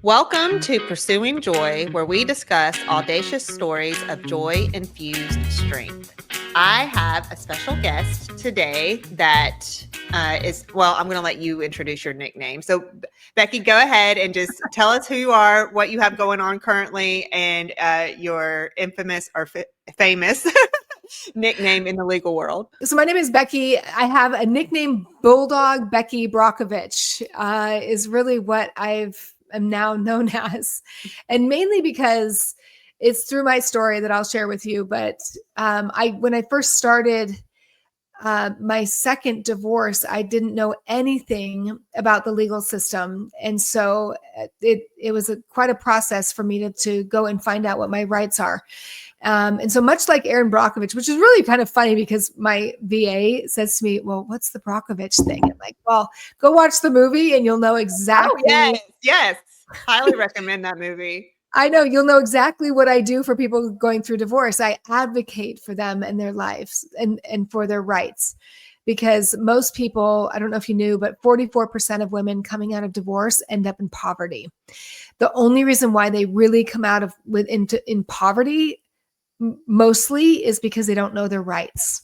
Welcome to Pursuing Joy, where we discuss audacious stories of joy-infused strength. I have a special guest today that I'm going to let you introduce your nickname. So, Becky, go ahead and just tell us who you are, what you have going on currently, and your infamous or famous nickname in the legal world. So my name is Becky. I have a nickname, Bulldog Becky Brockovich, is really what I'm now known as. And mainly because it's through my story that I'll share with you. But when I first started my second divorce, I didn't know anything about the legal system. And so it was quite a process for me to go and find out what my rights are. And so much like Erin Brockovich, which is really kind of funny because my VA says to me, well, what's the Brockovich thing? I'm like, well, go watch the movie and you'll know exactly. Oh, yes. Highly recommend that movie. I know you'll know exactly what I do for people going through divorce. I advocate for them and their lives and for their rights, because most people, I don't know if you knew, but 44% of women coming out of divorce end up in poverty. The only reason why they really come out of in poverty mostly is because they don't know their rights.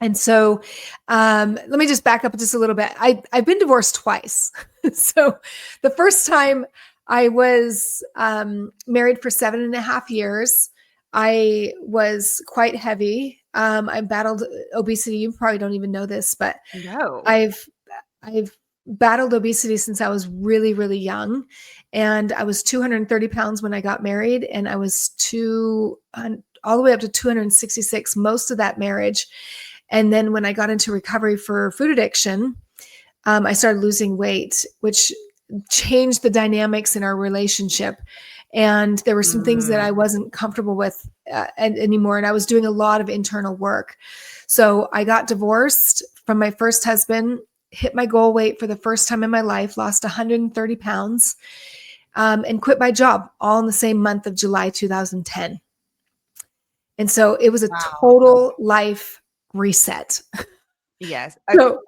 And so let me just back up just a little bit. I've been divorced twice. So the first time I was married for 7.5 years. I was quite heavy. I battled obesity. You probably don't even know this, but No. I've battled obesity since I was really, really young. And I was 230 pounds when I got married, and I was all the way up to 266 most of that marriage. And then when I got into recovery for food addiction, I started losing weight, which changed the dynamics in our relationship. And there were some things that I wasn't comfortable with anymore. And I was doing a lot of internal work. So I got divorced from my first husband, hit my goal weight for the first time in my life, lost 130 pounds, and quit my job all in the same month of July 2010. And so it was a total life reset. Yes. So,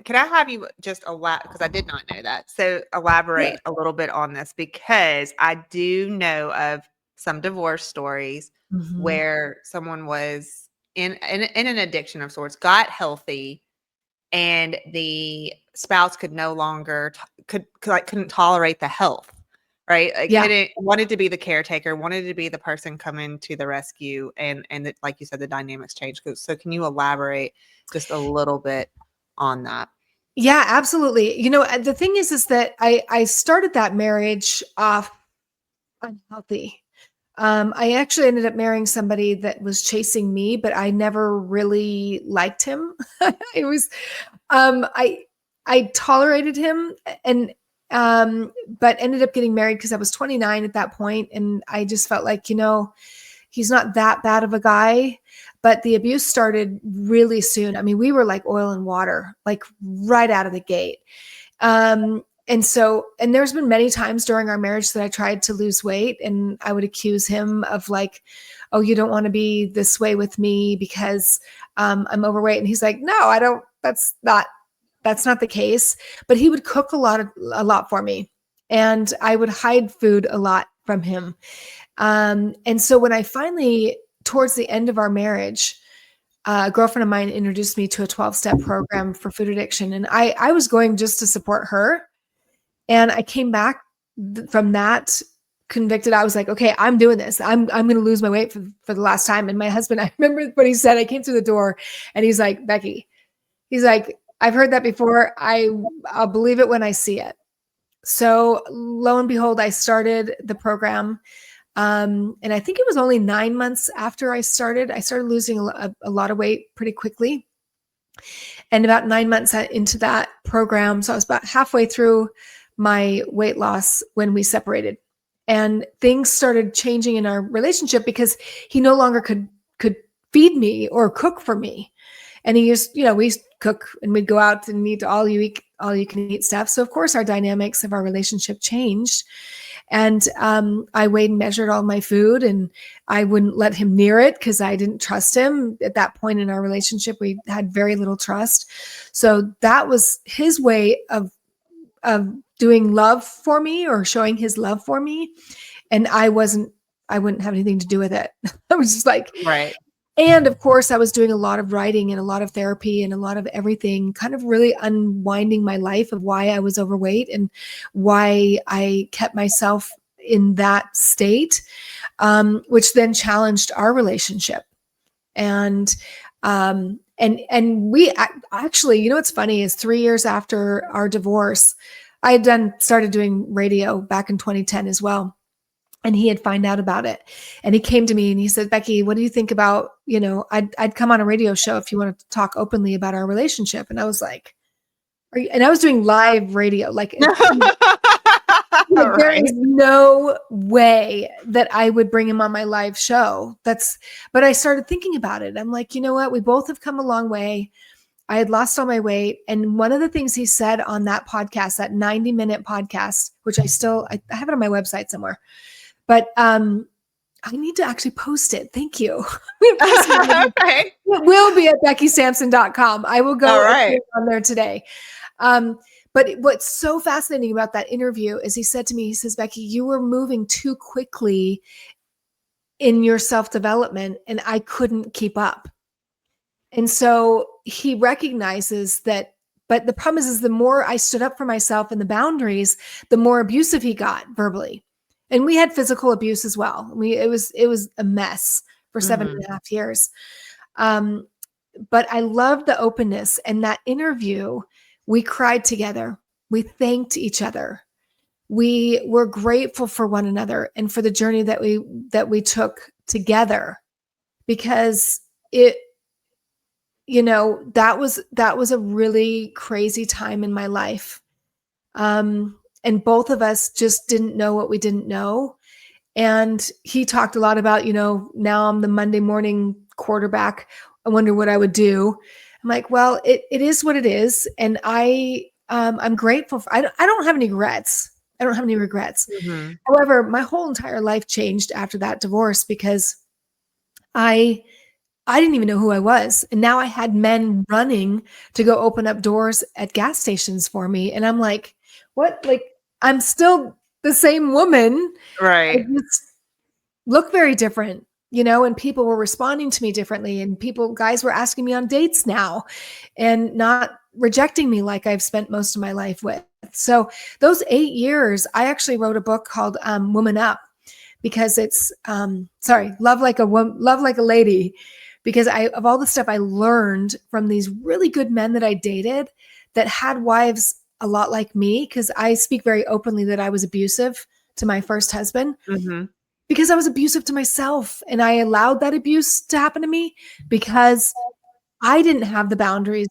can I have you just because I did not know that. So elaborate a little bit on this, because I do know of some divorce stories where someone was in an addiction of sorts, got healthy, and the spouse could no longer couldn't tolerate the health. Right. Wanted to be the caretaker, wanted to be the person coming to the rescue. And like you said, the dynamics changed. So can you elaborate just a little bit on that? Yeah, absolutely. You know, the thing is that I started that marriage off unhealthy. I actually ended up marrying somebody that was chasing me, but I never really liked him. It was, I tolerated him and, but ended up getting married because I was 29 at that point. And I just felt like, he's not that bad of a guy, but the abuse started really soon. I mean, we were like oil and water, like right out of the gate. And there's been many times during our marriage that I tried to lose weight, and I would accuse him of like, oh, you don't want to be this way with me because I'm overweight. And he's like, no, I don't, that's not the case. But he would cook a lot for me, and I would hide food a lot from him. And so when I finally, towards the end of our marriage, a girlfriend of mine introduced me to a 12-step program for food addiction. And I was going just to support her. And I came back from that convicted. I was like, okay, I'm doing this. I'm going to lose my weight for the last time. And my husband, I remember what he said. I came through the door and he's like, Becky, he's like, I've heard that before. I'll believe it when I see it. So lo and behold, I started the program. And I think it was only 9 months after I started losing a lot of weight pretty quickly. And about 9 months into that program, so I was about halfway through my weight loss when we separated. And things started changing in our relationship because he no longer could feed me or cook for me. And he used, we cook and we'd go out and eat all you can eat stuff. So of course our dynamics of our relationship changed. And I weighed and measured all my food, and I wouldn't let him near it because I didn't trust him. At that point in our relationship, we had very little trust. So that was his way of doing love for me or showing his love for me. And I wouldn't have anything to do with it. I was just like, Right. and of course I was doing a lot of writing and a lot of therapy and a lot of everything, kind of really unwinding my life of why I was overweight and why I kept myself in that state, which then challenged our relationship. And we actually, you know, what's funny is 3 years after our divorce, I had started doing radio back in 2010 as well. And he had found out about it. And he came to me and he said, Becky, what do you think about, you know, I'd come on a radio show if you want to talk openly about our relationship. And I was like, and I was doing live radio. Like, there is no way that I would bring him on my live show. But I started thinking about it. I'm like, you know what? We both have come a long way. I had lost all my weight. And one of the things he said on that podcast, that 90-minute podcast, which I have it on my website somewhere, but I need to actually post it. Thank you. It will be at BeckySampson.com. I will go on there today. But what's so fascinating about that interview is he said to me, he says, Becky, you were moving too quickly in your self-development and I couldn't keep up. And so he recognizes that, but the problem is the more I stood up for myself and the boundaries, the more abusive he got verbally. And we had physical abuse as well. It was a mess for 7.5 years. But I loved the openness, and that interview, we cried together. We thanked each other. We were grateful for one another and for the journey that we took together, because it, you know, that was a really crazy time in my life. And both of us just didn't know what we didn't know. And he talked a lot about, you know, now I'm the Monday morning quarterback. I wonder what I would do. I'm like, well, it is what it is. And I'm grateful for, I don't have any regrets. I don't have any regrets. Mm-hmm. However, my whole entire life changed after that divorce because I didn't even know who I was. And now I had men running to go open up doors at gas stations for me. And I'm like, what? Like, I'm still the same woman. Right. I just look very different, you know, and people were responding to me differently. And guys were asking me on dates now and not rejecting me like I've spent most of my life with. So those 8 years, I actually wrote a book called Woman Up, because it's, Love Like a Lady, because of all the stuff I learned from these really good men that I dated that had wives a lot like me, because I speak very openly that I was abusive to my first husband, because I was abusive to myself. And I allowed that abuse to happen to me because I didn't have the boundaries.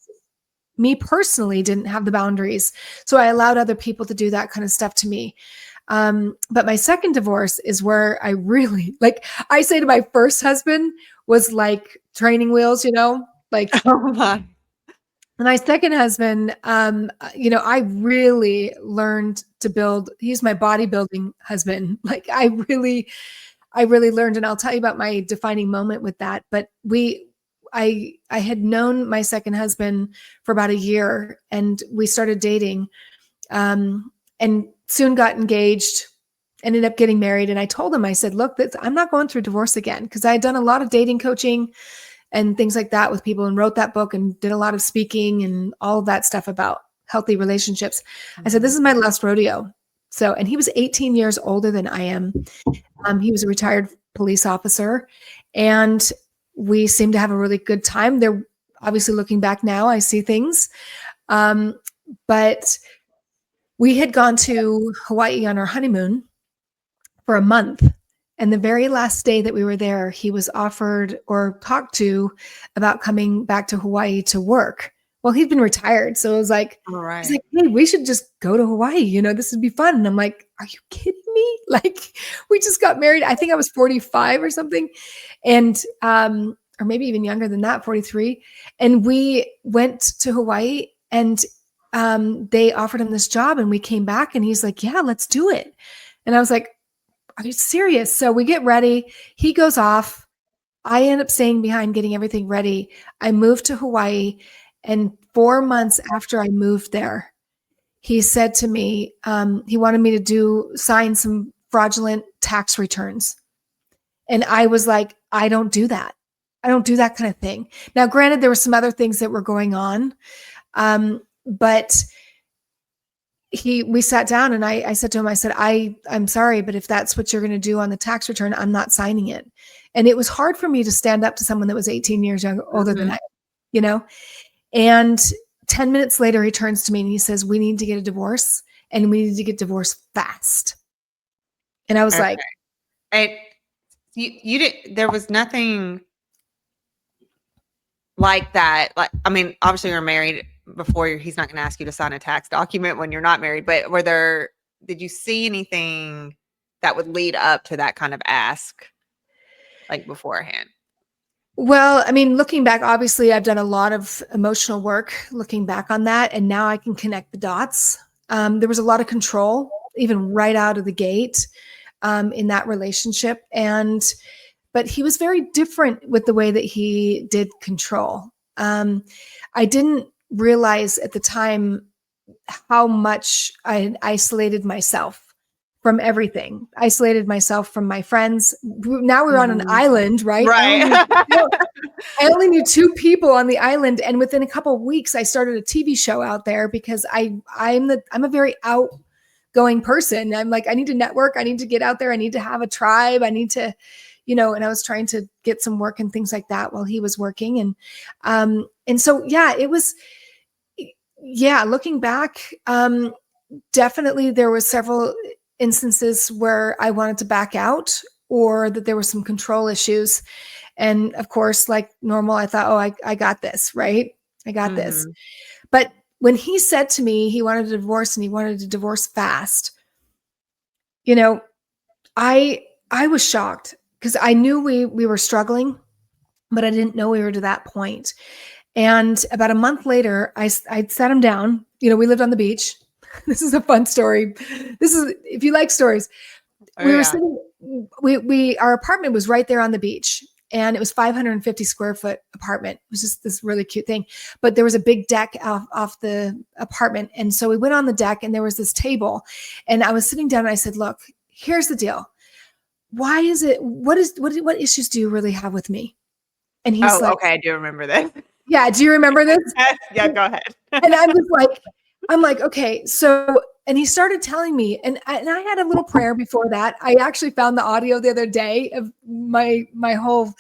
Me personally didn't have the boundaries. So I allowed other people to do that kind of stuff to me. But my second divorce is where I really, like, I say to my first husband was like training wheels, you know, like, oh my. My second husband, you know, I really learned to build. He's my bodybuilding husband. Like, I really learned, and I'll tell you about my defining moment with that. But I had known my second husband for about a year, and we started dating, and soon got engaged, ended up getting married. And I told him, I said, look, I'm not going through divorce again, because I had done a lot of dating coaching and things like that with people, and wrote that book and did a lot of speaking and all of that stuff about healthy relationships. I said, this is my last rodeo. So, and he was 18 years older than I am. He was a retired police officer, and we seemed to have a really good time. They're obviously, looking back now, I see things. But we had gone to Hawaii on our honeymoon for a month. And the very last day that we were there, he was offered or talked to about coming back to Hawaii to work. Well, he'd been retired. So it was like, he's like, hey, we should just go to Hawaii. You know, this would be fun. And I'm like, are you kidding me? Like, we just got married. I think I was 45 or something. And, or maybe even younger than that, 43. And we went to Hawaii, and they offered him this job, and we came back, and he's like, yeah, let's do it. And I was like, are you serious? So we get ready. He goes off. I end up staying behind, getting everything ready. I moved to Hawaii. And 4 months after I moved there, he said to me, he wanted me to sign some fraudulent tax returns. And I was like, I don't do that. I don't do that kind of thing. Now, granted, there were some other things that were going on. But we sat down and I said to him, I said, I'm sorry, but if that's what you're going to do on the tax return, I'm not signing it. And it was hard for me to stand up to someone that was 18 years older than I, and 10 minutes later, he turns to me and he says, we need to get a divorce and we need to get divorced fast. And I was like, and you did, there was nothing like that. Like, I mean, obviously you're married before, he's not going to ask you to sign a tax document when you're not married, but did you see anything that would lead up to that kind of ask, like beforehand? Well, I mean, looking back, obviously I've done a lot of emotional work looking back on that, and now I can connect the dots. There was a lot of control, even right out of the gate, in that relationship. But he was very different with the way that he did control. I didn't realize at the time how much I had isolated myself from everything, isolated myself from my friends. Now we're on an island, right? Right. I only knew 2 people on the island. And within a couple of weeks, I started a TV show out there because I'm a very outgoing person. I'm like, I need to network. I need to get out there. I need to have a tribe. I need to, and I was trying to get some work and things like that while he was working. And so, looking back, definitely there was several instances where I wanted to back out or that there were some control issues. And of course, like normal, I thought, oh, I got this, right? I got this. But when he said to me, he wanted a divorce and he wanted to divorce fast, I was shocked because I knew we were struggling, but I didn't know we were to that point. And about a month later, I sat him down. We lived on the beach. This is a fun story. This is, if you like stories, we were sitting, our apartment was right there on the beach, and it was 550 square foot apartment. It was just this really cute thing, but there was a big deck off the apartment. And so we went on the deck and there was this table, and I was sitting down and I said, look, here's the deal. Why is it, what issues do you really have with me? And he's like, okay. I do remember this. Yeah. Do you remember this? Yeah, go ahead. And I'm like, okay. So, and he started telling me, and I had a little prayer before that. I actually found the audio the other day of my whole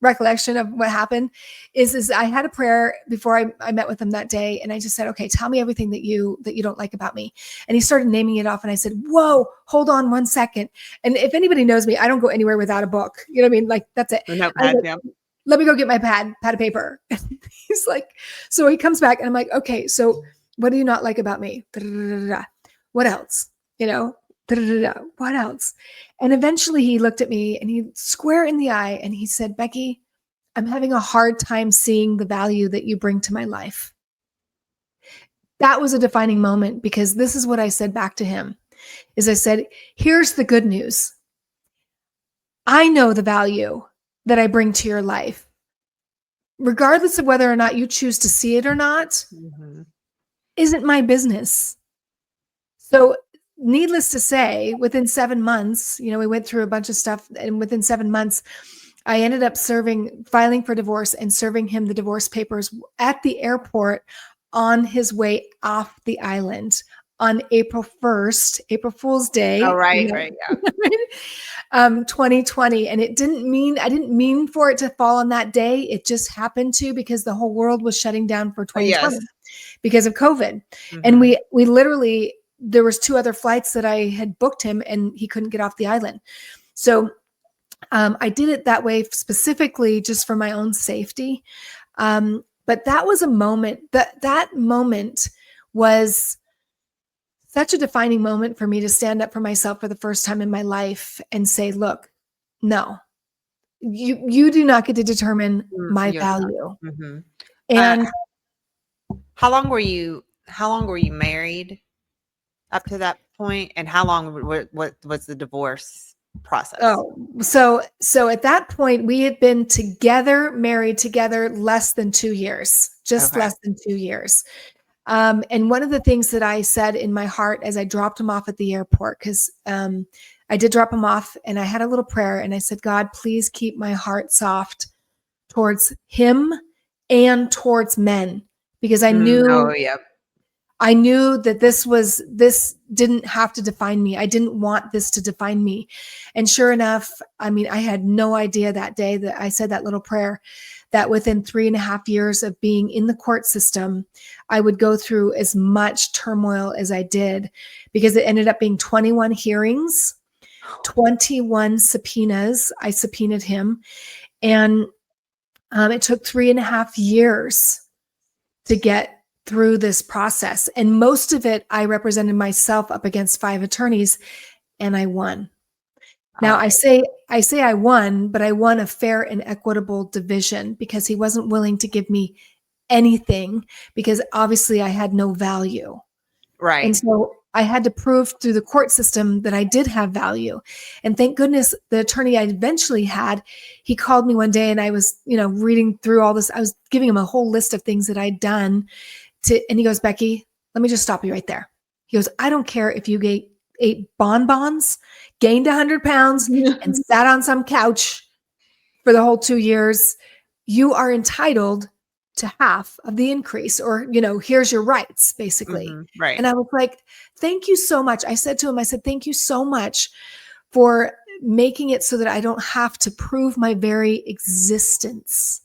recollection of what happened is I had a prayer before I met with him that day. And I just said, okay, tell me everything that you don't like about me. And he started naming it off. And I said, whoa, hold on 1 second. And if anybody knows me, I don't go anywhere without a book. You know what I mean? Like, that's it. Let me go get my pad of paper. He's like, so he comes back and I'm like, okay, so what do you not like about me? What else? What else? And eventually he looked at me and he square in the eye and he said, Becky, I'm having a hard time seeing the value that you bring to my life. That was a defining moment, because this is what I said back to him is I said, here's the good news. I know the value that I bring to your life, regardless of whether or not you choose to see it or not, isn't my business. So needless to say, within 7 months, we went through a bunch of stuff, and within 7 months, I ended up filing for divorce and serving him the divorce papers at the airport on his way off the island on April 1st, April Fool's Day. Oh, right, yeah. 2020. And I didn't mean for it to fall on that day. It just happened to, because the whole world was shutting down for 2020 because of COVID. And we literally, there was 2 other flights that I had booked him and he couldn't get off the island. So I did it that way specifically just for my own safety. But that was a moment that moment was such a defining moment for me to stand up for myself for the first time in my life and say, look, no, you do not get to determine my value. And how long were you married up to that point? And how long what was the divorce process? Oh, so at that point we had been married together less than 2 years, less than 2 years. And one of the things that I said in my heart as I dropped him off at the airport, because I did drop him off, and I had a little prayer, and I said, God, please keep my heart soft towards him and towards men, because Oh, yeah. I knew that this didn't have to define me. I didn't want this to define me. And sure enough, I mean, I had no idea that day that I said that little prayer, that within 3.5 years of being in the court system, I would go through as much turmoil as I did, because it ended up being 21 hearings, 21 subpoenas. I subpoenaed him. And it took 3.5 years to get through this process. And most of it, I represented myself up against 5 attorneys, and I won. Now, I say I won, but I won a fair and equitable division, because he wasn't willing to give me anything, because obviously I had no value. Right. And so I had to prove through the court system that I did have value. And thank goodness the attorney I eventually had, he called me one day, and I was, reading through all this. I was giving him a whole list of things that I'd done and he goes, Becky, let me just stop you right there. He goes, I don't care if you ate bonbons, gained 100 pounds, and sat on some couch for the whole 2 years. You are entitled to half of the increase, or, here's your rights, basically. Right. And I was like, thank you so much. I said to him, thank you so much for making it so that I don't have to prove my very existence.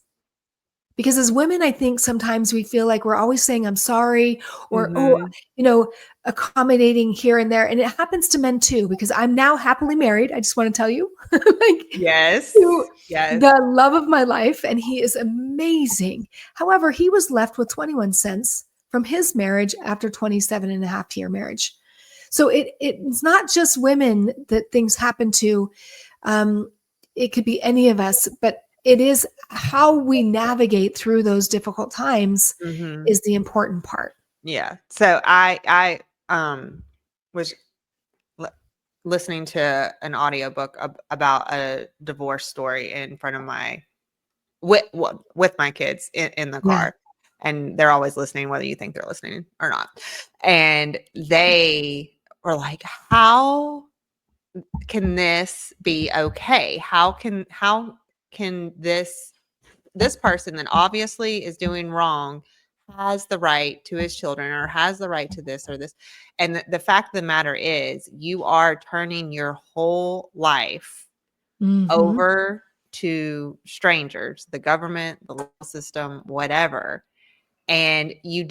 Because as women, I think sometimes we feel like we're always saying, I'm sorry, or, accommodating here and there. And it happens to men too, because I'm now happily married. I just want to tell you, Yes. the love of my life. And he is amazing. However, he was left with 21 cents from his marriage after 27.5-year marriage. So it's not just women that things happen to. It could be any of us, but it is how we navigate through those difficult times is the important part. Yeah. So I was listening to an audiobook about a divorce story in front of with my kids in the car. And they're always listening, whether you think they're listening or not. And they were like, how can this be okay? How can this person that obviously is doing wrong has the right to his children, or has the right to this or this? And the fact of the matter is, you are turning your whole life over to strangers, the government, the legal system, whatever. And you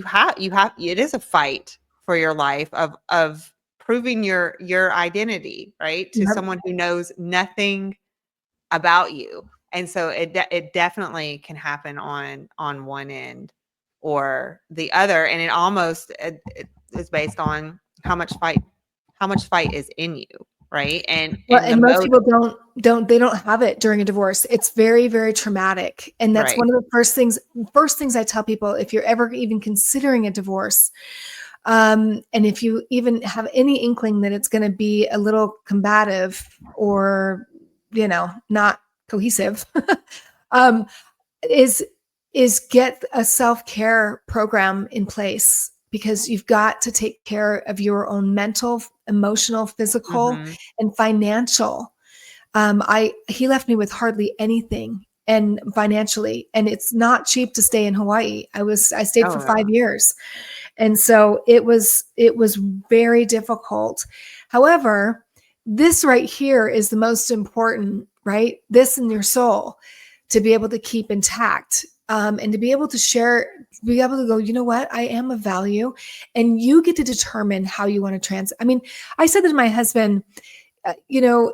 have it is a fight for your life of proving your identity, right, to someone who knows nothing about you. And so it definitely can happen on one end or the other, and it almost it is based on how much fight is in you, right? And most people don't have it during a divorce. It's very, very traumatic, and that's one of the first things I tell people, if you're ever even considering a divorce. And if you even have any inkling that it's going to be a little combative or not cohesive, is get a self-care program in place, because you've got to take care of your own mental, emotional, physical, and financial. He left me with hardly anything, and financially, and it's not cheap to stay in Hawaii. I stayed for 5 years. And so it was very difficult. However, this right here is the most important, right? This in your soul, to be able to keep intact, and to be able to share, be able to go, you know what? I am of value, and you get to determine how you want to I mean, I said that to my husband,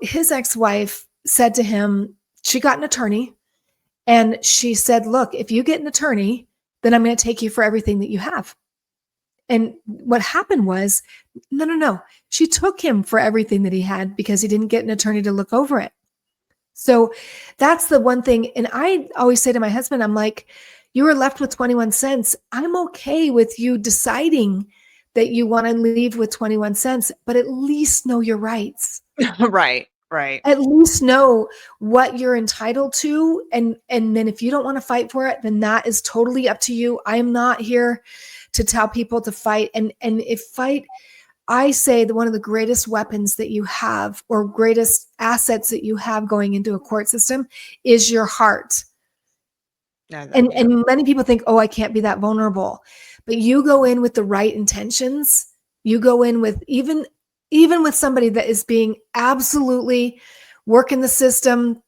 his ex-wife said to him, she got an attorney, and she said, look, if you get an attorney, then I'm going to take you for everything that you have. And what happened was, no. She took him for everything that he had, because he didn't get an attorney to look over it. So that's the one thing. And I always say to my husband, I'm like, you were left with 21 cents. I'm okay with you deciding that you want to leave with 21 cents, but at least know your rights. Right. At least know what you're entitled to. And then if you don't want to fight for it, then that is totally up to you. I am not here to tell people to fight. And if fight, I say that one of the greatest weapons that you have, or greatest assets that you have going into a court system, is your heart. And many people think, oh, I can't be that vulnerable. But you go in with the right intentions. You go in with even with somebody that is being absolutely working the system,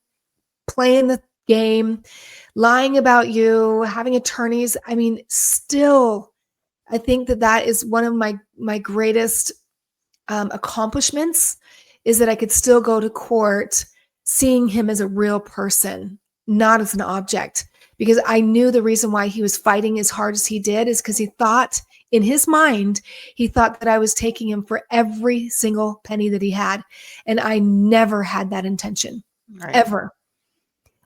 playing the game, lying about you, having attorneys. I mean, still, I think that is one of my greatest accomplishments, is that I could still go to court seeing him as a real person, not as an object. Because I knew the reason why he was fighting as hard as he did is because he thought, in his mind, he thought that I was taking him for every single penny that he had. And I never had that intention, ever.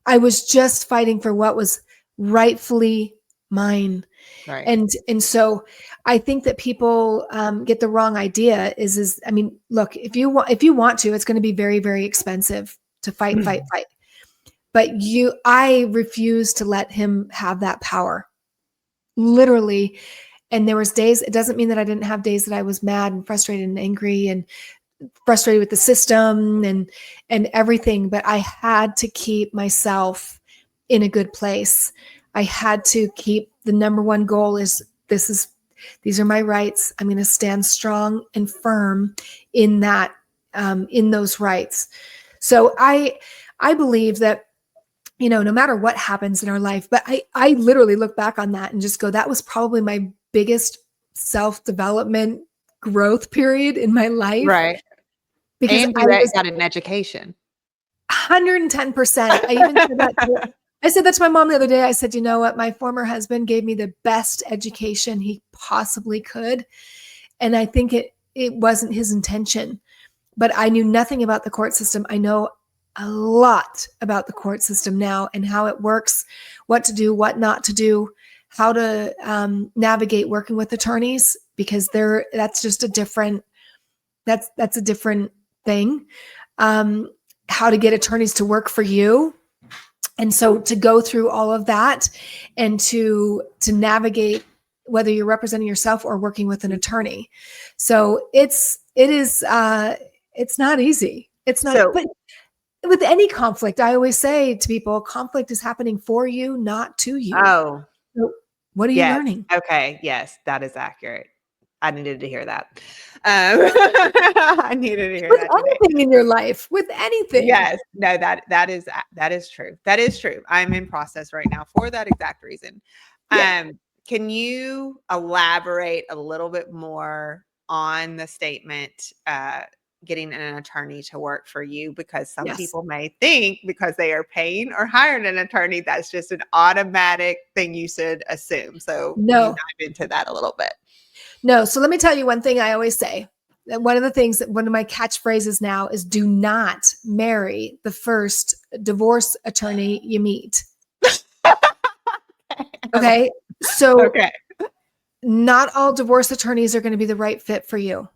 I was just fighting for what was rightfully mine. Right. And so I think that people get the wrong idea is, I mean, look, if you want to, it's going to be very, very expensive to fight. But I refuse to let him have that power, literally. And there was days, it doesn't mean that I didn't have days that I was mad and frustrated and angry and frustrated with the system and everything, but I had to keep myself in a good place. I had to keep the number one goal is these are my rights. I'm going to stand strong and firm in that, in those rights. So I believe that, no matter what happens in our life, but I literally look back on that and just go, that was probably my biggest self-development growth period in my life. Right. Because and you got an education. 110%. I said that to my mom the other day. I said, you know what? My former husband gave me the best education he possibly could. And I think it wasn't his intention, but I knew nothing about the court system. I know a lot about the court system now and how it works, what to do, what not to do, how to navigate working with attorneys, because that's just a different thing. How to get attorneys to work for you. And so to go through all of that and to navigate, whether you're representing yourself or working with an attorney. So it's not easy. It's not, but with any conflict, I always say to people, conflict is happening for you, not to you. Oh, so what are you learning? Okay. Yes, that is accurate. I needed to hear that. I needed to hear with that. Anything in your life, with anything. Yes. No, that is true. That is true. I'm in process right now for that exact reason. Yeah. Can you elaborate a little bit more on the statement, getting an attorney to work for you? Because some people may think because they are paying or hiring an attorney, that's just an automatic thing you should assume. So no, dive into that a little bit. No. So let me tell you one thing I always say. One of my catchphrases now is, do not marry the first divorce attorney you meet. Okay. So not all divorce attorneys are going to be the right fit for you.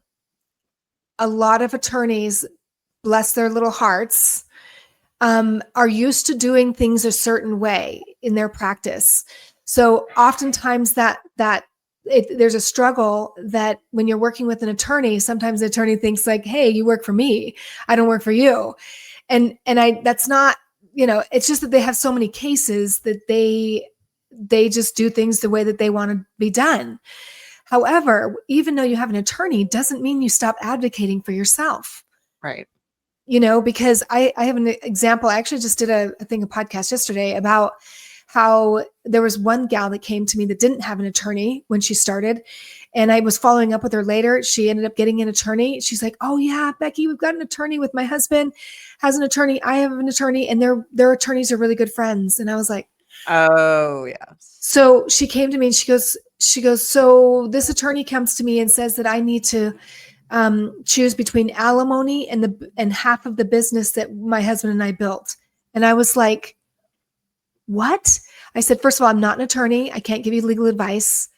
A lot of attorneys, bless their little hearts, are used to doing things a certain way in their practice. So oftentimes there's a struggle that when you're working with an attorney, sometimes the attorney thinks like, hey, you work for me, I don't work for you. And that's not, it's just that they have so many cases that they just do things the way that they want to be done. However, even though you have an attorney doesn't mean you stop advocating for yourself. Right. Because I have an example. I actually just did a podcast yesterday about how there was one gal that came to me that didn't have an attorney when she started. And I was following up with her later. She ended up getting an attorney. She's like, oh yeah, Becky, we've got an attorney with my husband has an attorney. I have an attorney, and their attorneys are really good friends. And I was like, oh yeah. So she came to me and she goes, so this attorney comes to me and says that I need to choose between alimony and half of the business that my husband and I built. And I was like, what? I said, first of all, I'm not an attorney. I can't give you legal advice.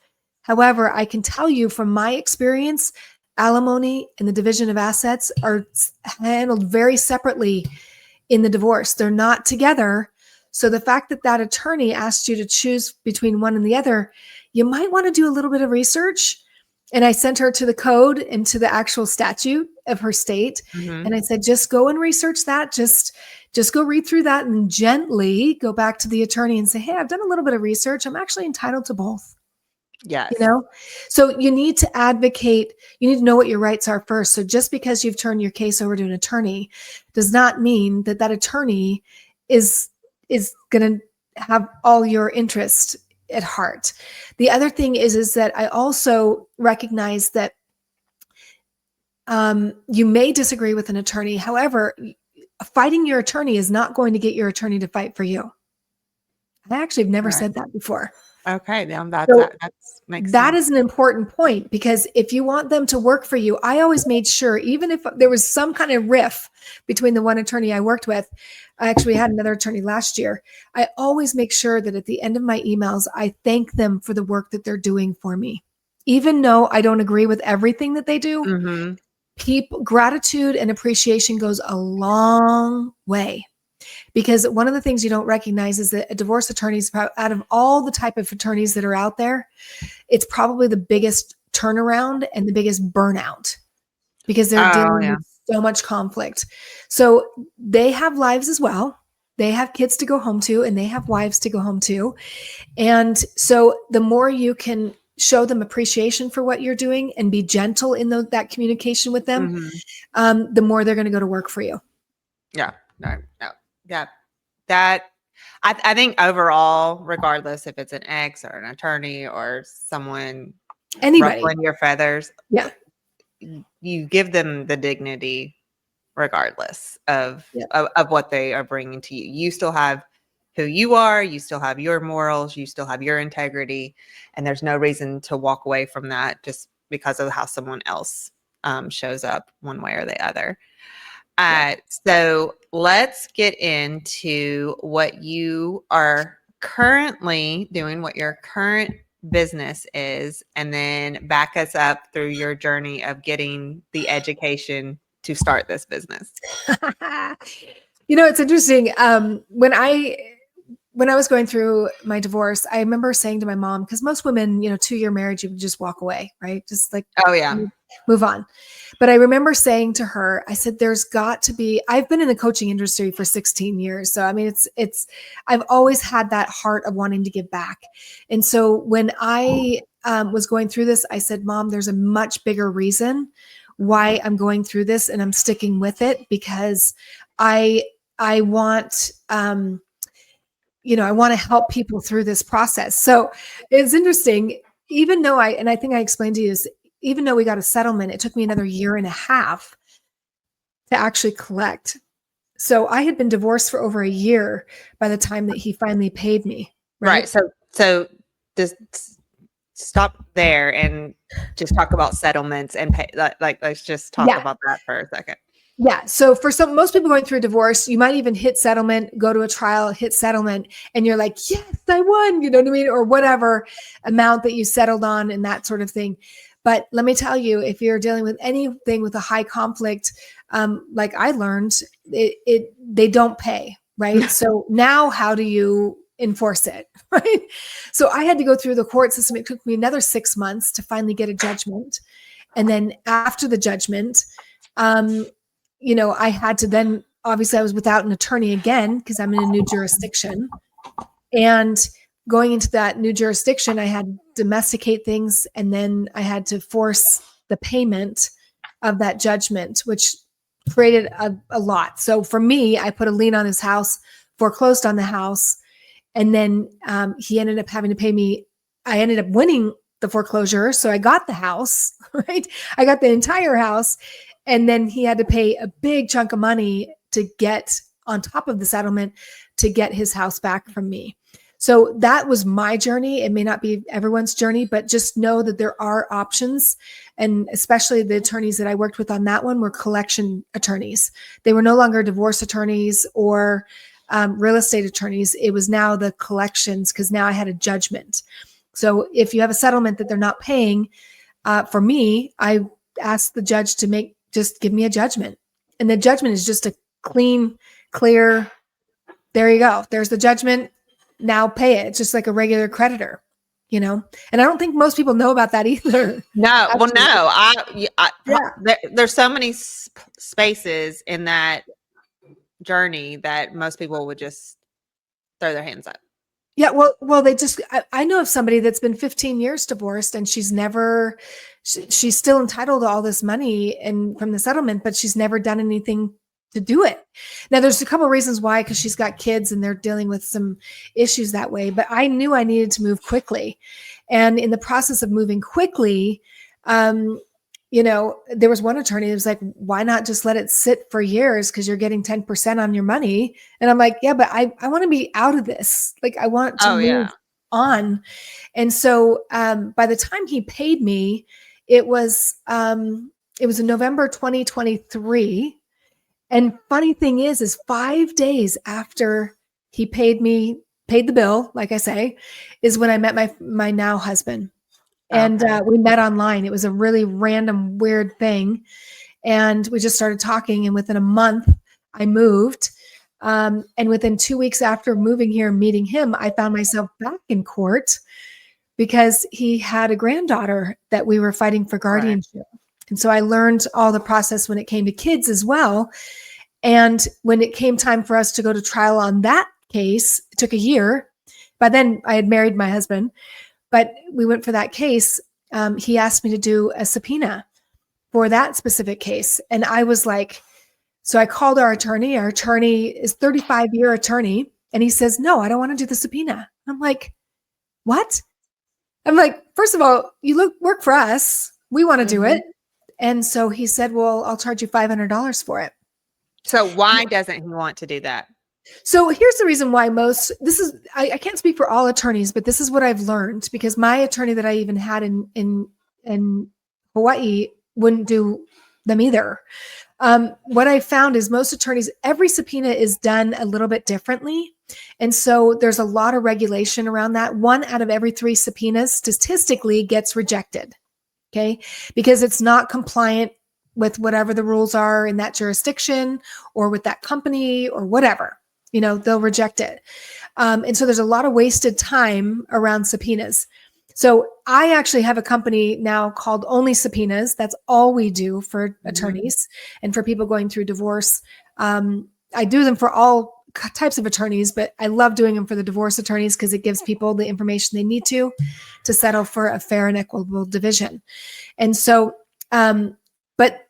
However, I can tell you from my experience, alimony and the division of assets are handled very separately in the divorce. They're not together. So the fact that attorney asked you to choose between one and the other, you might want to do a little bit of research. And I sent her to the code and to the actual statute of her state. Mm-hmm. And I said, just go and research that. Just go read through that and gently go back to the attorney and say, hey, I've done a little bit of research. I'm actually entitled to both. Yes. You know, so you need to advocate. You need to know what your rights are first. So just because you've turned your case over to an attorney does not mean that that attorney is going to have all your interest at heart. The other thing is that I also recognize that you may disagree with an attorney. However, fighting your attorney is not going to get your attorney to fight for you. I actually have never said that before. Okay, now that makes that sense. is an important point, because if you want them to work for you, I always made sure, even if there was some kind of riff between the one attorney I worked with, I actually had another attorney last year, I always make sure that at the end of my emails, I thank them for the work that they're doing for me. Even though I don't agree with everything that they do, Mm-hmm. Gratitude and appreciation goes a long way. Because one of the things you don't recognize is that a divorce attorney is, out of all the type of attorneys that are out there, it's probably the biggest turnaround and the biggest burnout, because they're dealing with so much conflict. So they have lives as well. They have kids to go home to, and they have wives to go home to. And so the more you can show them appreciation for what you're doing and be gentle in that communication with them, the more they're going to go to work for you. Yeah. No. Yeah. That I think overall, regardless if it's an ex or an attorney or someone ruffling your feathers, you give them the dignity regardless of what they are bringing to you. You still have who you are. You still have your morals. You still have your integrity. And there's no reason to walk away from that just because of how someone else shows up one way or the other. So let's get into what you are currently doing, what your current business is, and then back us up through your journey of getting the education to start this business. It's interesting. When I was going through my divorce, I remember saying to my mom, because most women, 2-year marriage, you would just walk away, right? Just like, move on. But I remember saying to her, I said, there's got to be, I've been in the coaching industry for 16 years. So, I mean, I've always had that heart of wanting to give back. And so when I was going through this, I said, Mom, there's a much bigger reason why I'm going through this, and I'm sticking with it, because I want, I want to help people through this process. So it's interesting, even though I think I explained to you this, even though we got a settlement, it took me another 1.5 years to actually collect. So I had been divorced for over 1 year by the time that he finally paid me. Right. So just stop there and just talk about settlements and pay. Like let's just talk about that for a second. Yeah. So for most people going through a divorce, you might even hit settlement, go to a trial, hit settlement, and you're like, yes, I won, you know what I mean? Or whatever amount that you settled on and that sort of thing. But let me tell you, if you're dealing with anything with a high conflict, like I learned, they don't pay, right? So now how do you enforce it, right? So I had to go through the court system. It took me another 6 months to finally get a judgment. And then after the judgment, I had to then, obviously I was without an attorney again, because I'm in a new jurisdiction. And going into that new jurisdiction, I had to domesticate things. And then I had to force the payment of that judgment, which created a lot. So for me, I put a lien on his house, foreclosed on the house. And then he ended up having to pay me. I ended up winning the foreclosure. So I got the house, right? I got the entire house. And then he had to pay a big chunk of money to get on top of the settlement to get his house back from me. So that was my journey. It may not be everyone's journey, but just know that there are options. And especially the attorneys that I worked with on that one were collection attorneys. They were no longer divorce attorneys or real estate attorneys. It was now the collections, because now I had a judgment. So if you have a settlement that they're not paying, for me, I asked the judge to just give me a judgment. And the judgment is just a clean, clear, there you go. There's the judgment. Now pay it. It's just like a regular creditor, And I don't think most people know about that either. No, well, Actually. no, Yeah. there's so many spaces in that journey that most people would just throw their hands up. Yeah, well, I know of somebody that's been 15 years divorced and she's still entitled to all this money and from the settlement, but she's never done anything to do it. Now there's a couple of reasons why, because she's got kids and they're dealing with some issues that way, but I knew I needed to move quickly. And in the process of moving quickly, there was one attorney that was like, why not just let it sit for years? Because you're getting 10% on your money. And I'm like, yeah, but I want to be out of this. Like, I want to move on. And so by the time he paid me, it was in November 2023. And funny thing is 5 days after he paid the bill, like I say, is when I met my now husband. And we met online. It was a really random, weird thing. And we just started talking. And within a month, I moved. And within 2 weeks after moving here and meeting him, I found myself back in court because he had a granddaughter that we were fighting for guardianship. Right. And so I learned all the process when it came to kids as well. And when it came time for us to go to trial on that case, it took a year. By then, I had married my husband. But we went for that case. He asked me to do a subpoena for that specific case. And I was like, so I called our attorney. Our attorney is 35-year attorney. And he says, no, I don't want to do the subpoena. I'm like, what? I'm like, first of all, you work for us. We want to do it. And so he said, well, I'll charge you $500 for it. So why doesn't he want to do that? So here's the reason why I can't speak for all attorneys, but this is what I've learned, because my attorney that I even had in Hawaii wouldn't do them either. What I found is most attorneys, every subpoena is done a little bit differently. And so there's a lot of regulation around that. 1 out of every 3 subpoenas statistically gets rejected. Okay. Because it's not compliant with whatever the rules are in that jurisdiction or with that company or whatever. They'll reject it. And so there's a lot of wasted time around subpoenas. So I actually have a company now called Only Subpoenas. That's all we do for attorneys and for people going through divorce. I do them for all types of attorneys, but I love doing them for the divorce attorneys because it gives people the information they need to settle for a fair and equitable division. And so, but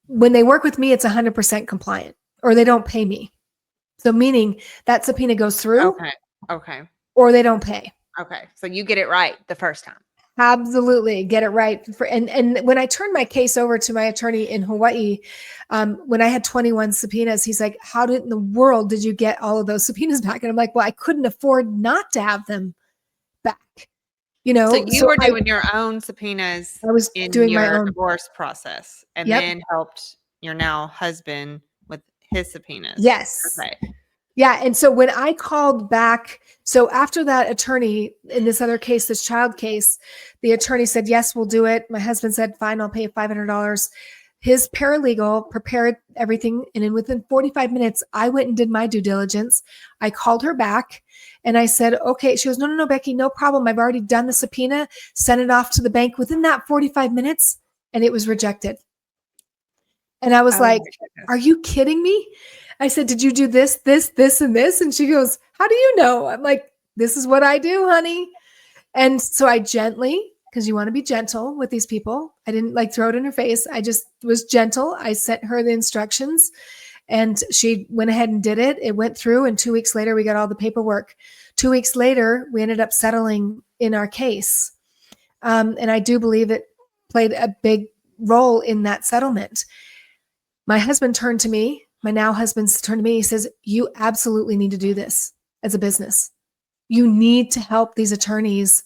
when they work with me, it's 100% compliant, or they don't pay me. So meaning that subpoena goes through. Okay. Or they don't pay. Okay. So you get it right the first time. Absolutely. Get it right. And when I turned my case over to my attorney in Hawaii, when I had 21 subpoenas, he's like, how in the world did you get all of those subpoenas back? And I'm like, well, I couldn't afford not to have them back. So you were doing your own subpoenas. I was doing my own divorce process, and then helped your now husband with his subpoenas. Yes. Okay. Yeah. And so when I called back, so after that attorney in this other case, this child case, the attorney said, yes, we'll do it. My husband said, fine, I'll pay you $500. His paralegal prepared everything. And then within 45 minutes, I went and did my due diligence. I called her back and I said, okay. She goes, no, Becky, no problem. I've already done the subpoena, sent it off to the bank within that 45 minutes, and it was rejected. And I was like, are you kidding me? I said, did you do this, and this? And she goes, how do you know? I'm like, this is what I do, honey. And so I gently, because you want to be gentle with these people, I didn't throw it in her face. I just was gentle. I sent her the instructions and she went ahead and did it. It went through, and 2 weeks later, we got all the paperwork. 2 weeks later, we ended up settling in our case. And I do believe it played a big role in that settlement. My husband turned to me. My now husband's turned to me. He says, you absolutely need to do this as a business. You need to help these attorneys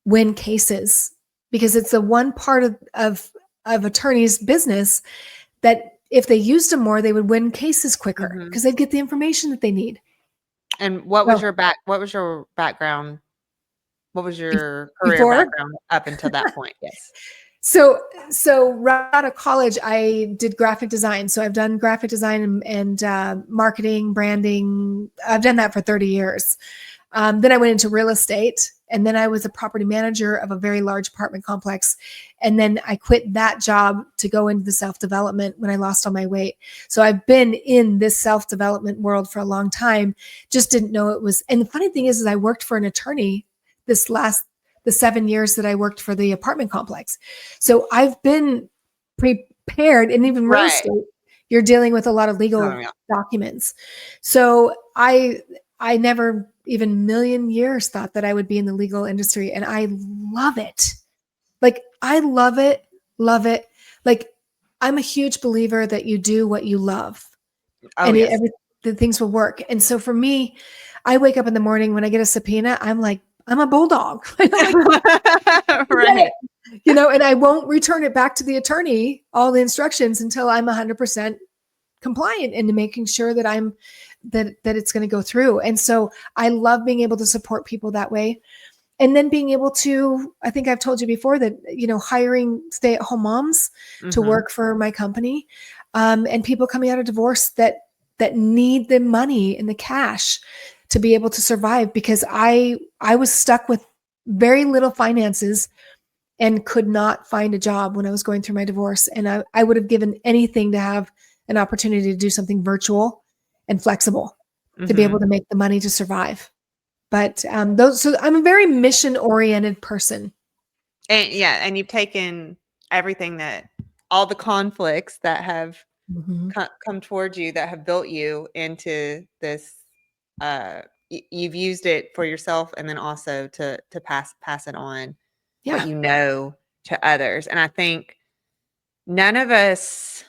win cases, because it's the one part of attorneys' business that if they used them more, they would win cases quicker because they'd get the information that they need. And what was your background? What was your career background up until that point? Yes. So right out of college, I did graphic design. So I've done graphic design and marketing, branding. I've done that for 30 years. Then I went into real estate, and then I was a property manager of a very large apartment complex. And then I quit that job to go into the self-development when I lost all my weight. So I've been in this self-development world for a long time, just didn't know it was. And the funny thing is I worked for an attorney the 7 years that I worked for the apartment complex. So I've been prepared, and even real Right. estate, you're dealing with a lot of legal Oh, yeah. documents. So I never even million years thought that I would be in the legal industry, and I love it. Like, I love it. Like, I'm a huge believer that you do what you love, Oh, and yes. the things will work. And so for me, I wake up in the morning when I get a subpoena, I'm like, I'm a bulldog. I'm like, Right. and I won't return it back to the attorney, all the instructions, until I'm 100% compliant into making sure that that it's going to go through. And so I love being able to support people that way. And then being able to, I think I've told you before that, hiring stay-at-home moms to work for my company, and people coming out of divorce that need the money and the cash to be able to survive, because I was stuck with very little finances and could not find a job when I was going through my divorce. And I would have given anything to have an opportunity to do something virtual and flexible to be able to make the money to survive. But so I'm a very mission-oriented person. And yeah, and you've taken everything all the conflicts that have come towards you, that have built you into this. You've used it for yourself, and then also to pass it on, Yeah. to others. And I think none of us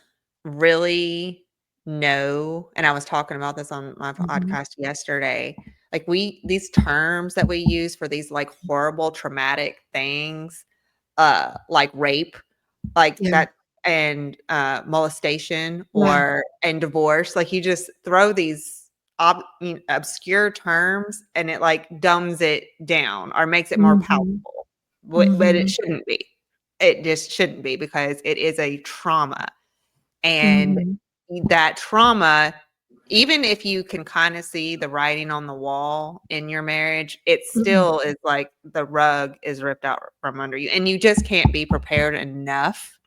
really know. And I was talking about this on my podcast yesterday. Like, these terms that we use for these like horrible traumatic things, like rape, like that, and molestation, and divorce. Like, you just throw these obscure terms, and it like dumbs it down or makes it more palatable. But it shouldn't be. It just shouldn't be, because it is a trauma. And that trauma, even if you can kind of see the writing on the wall in your marriage, it still is like the rug is ripped out from under you, and you just can't be prepared enough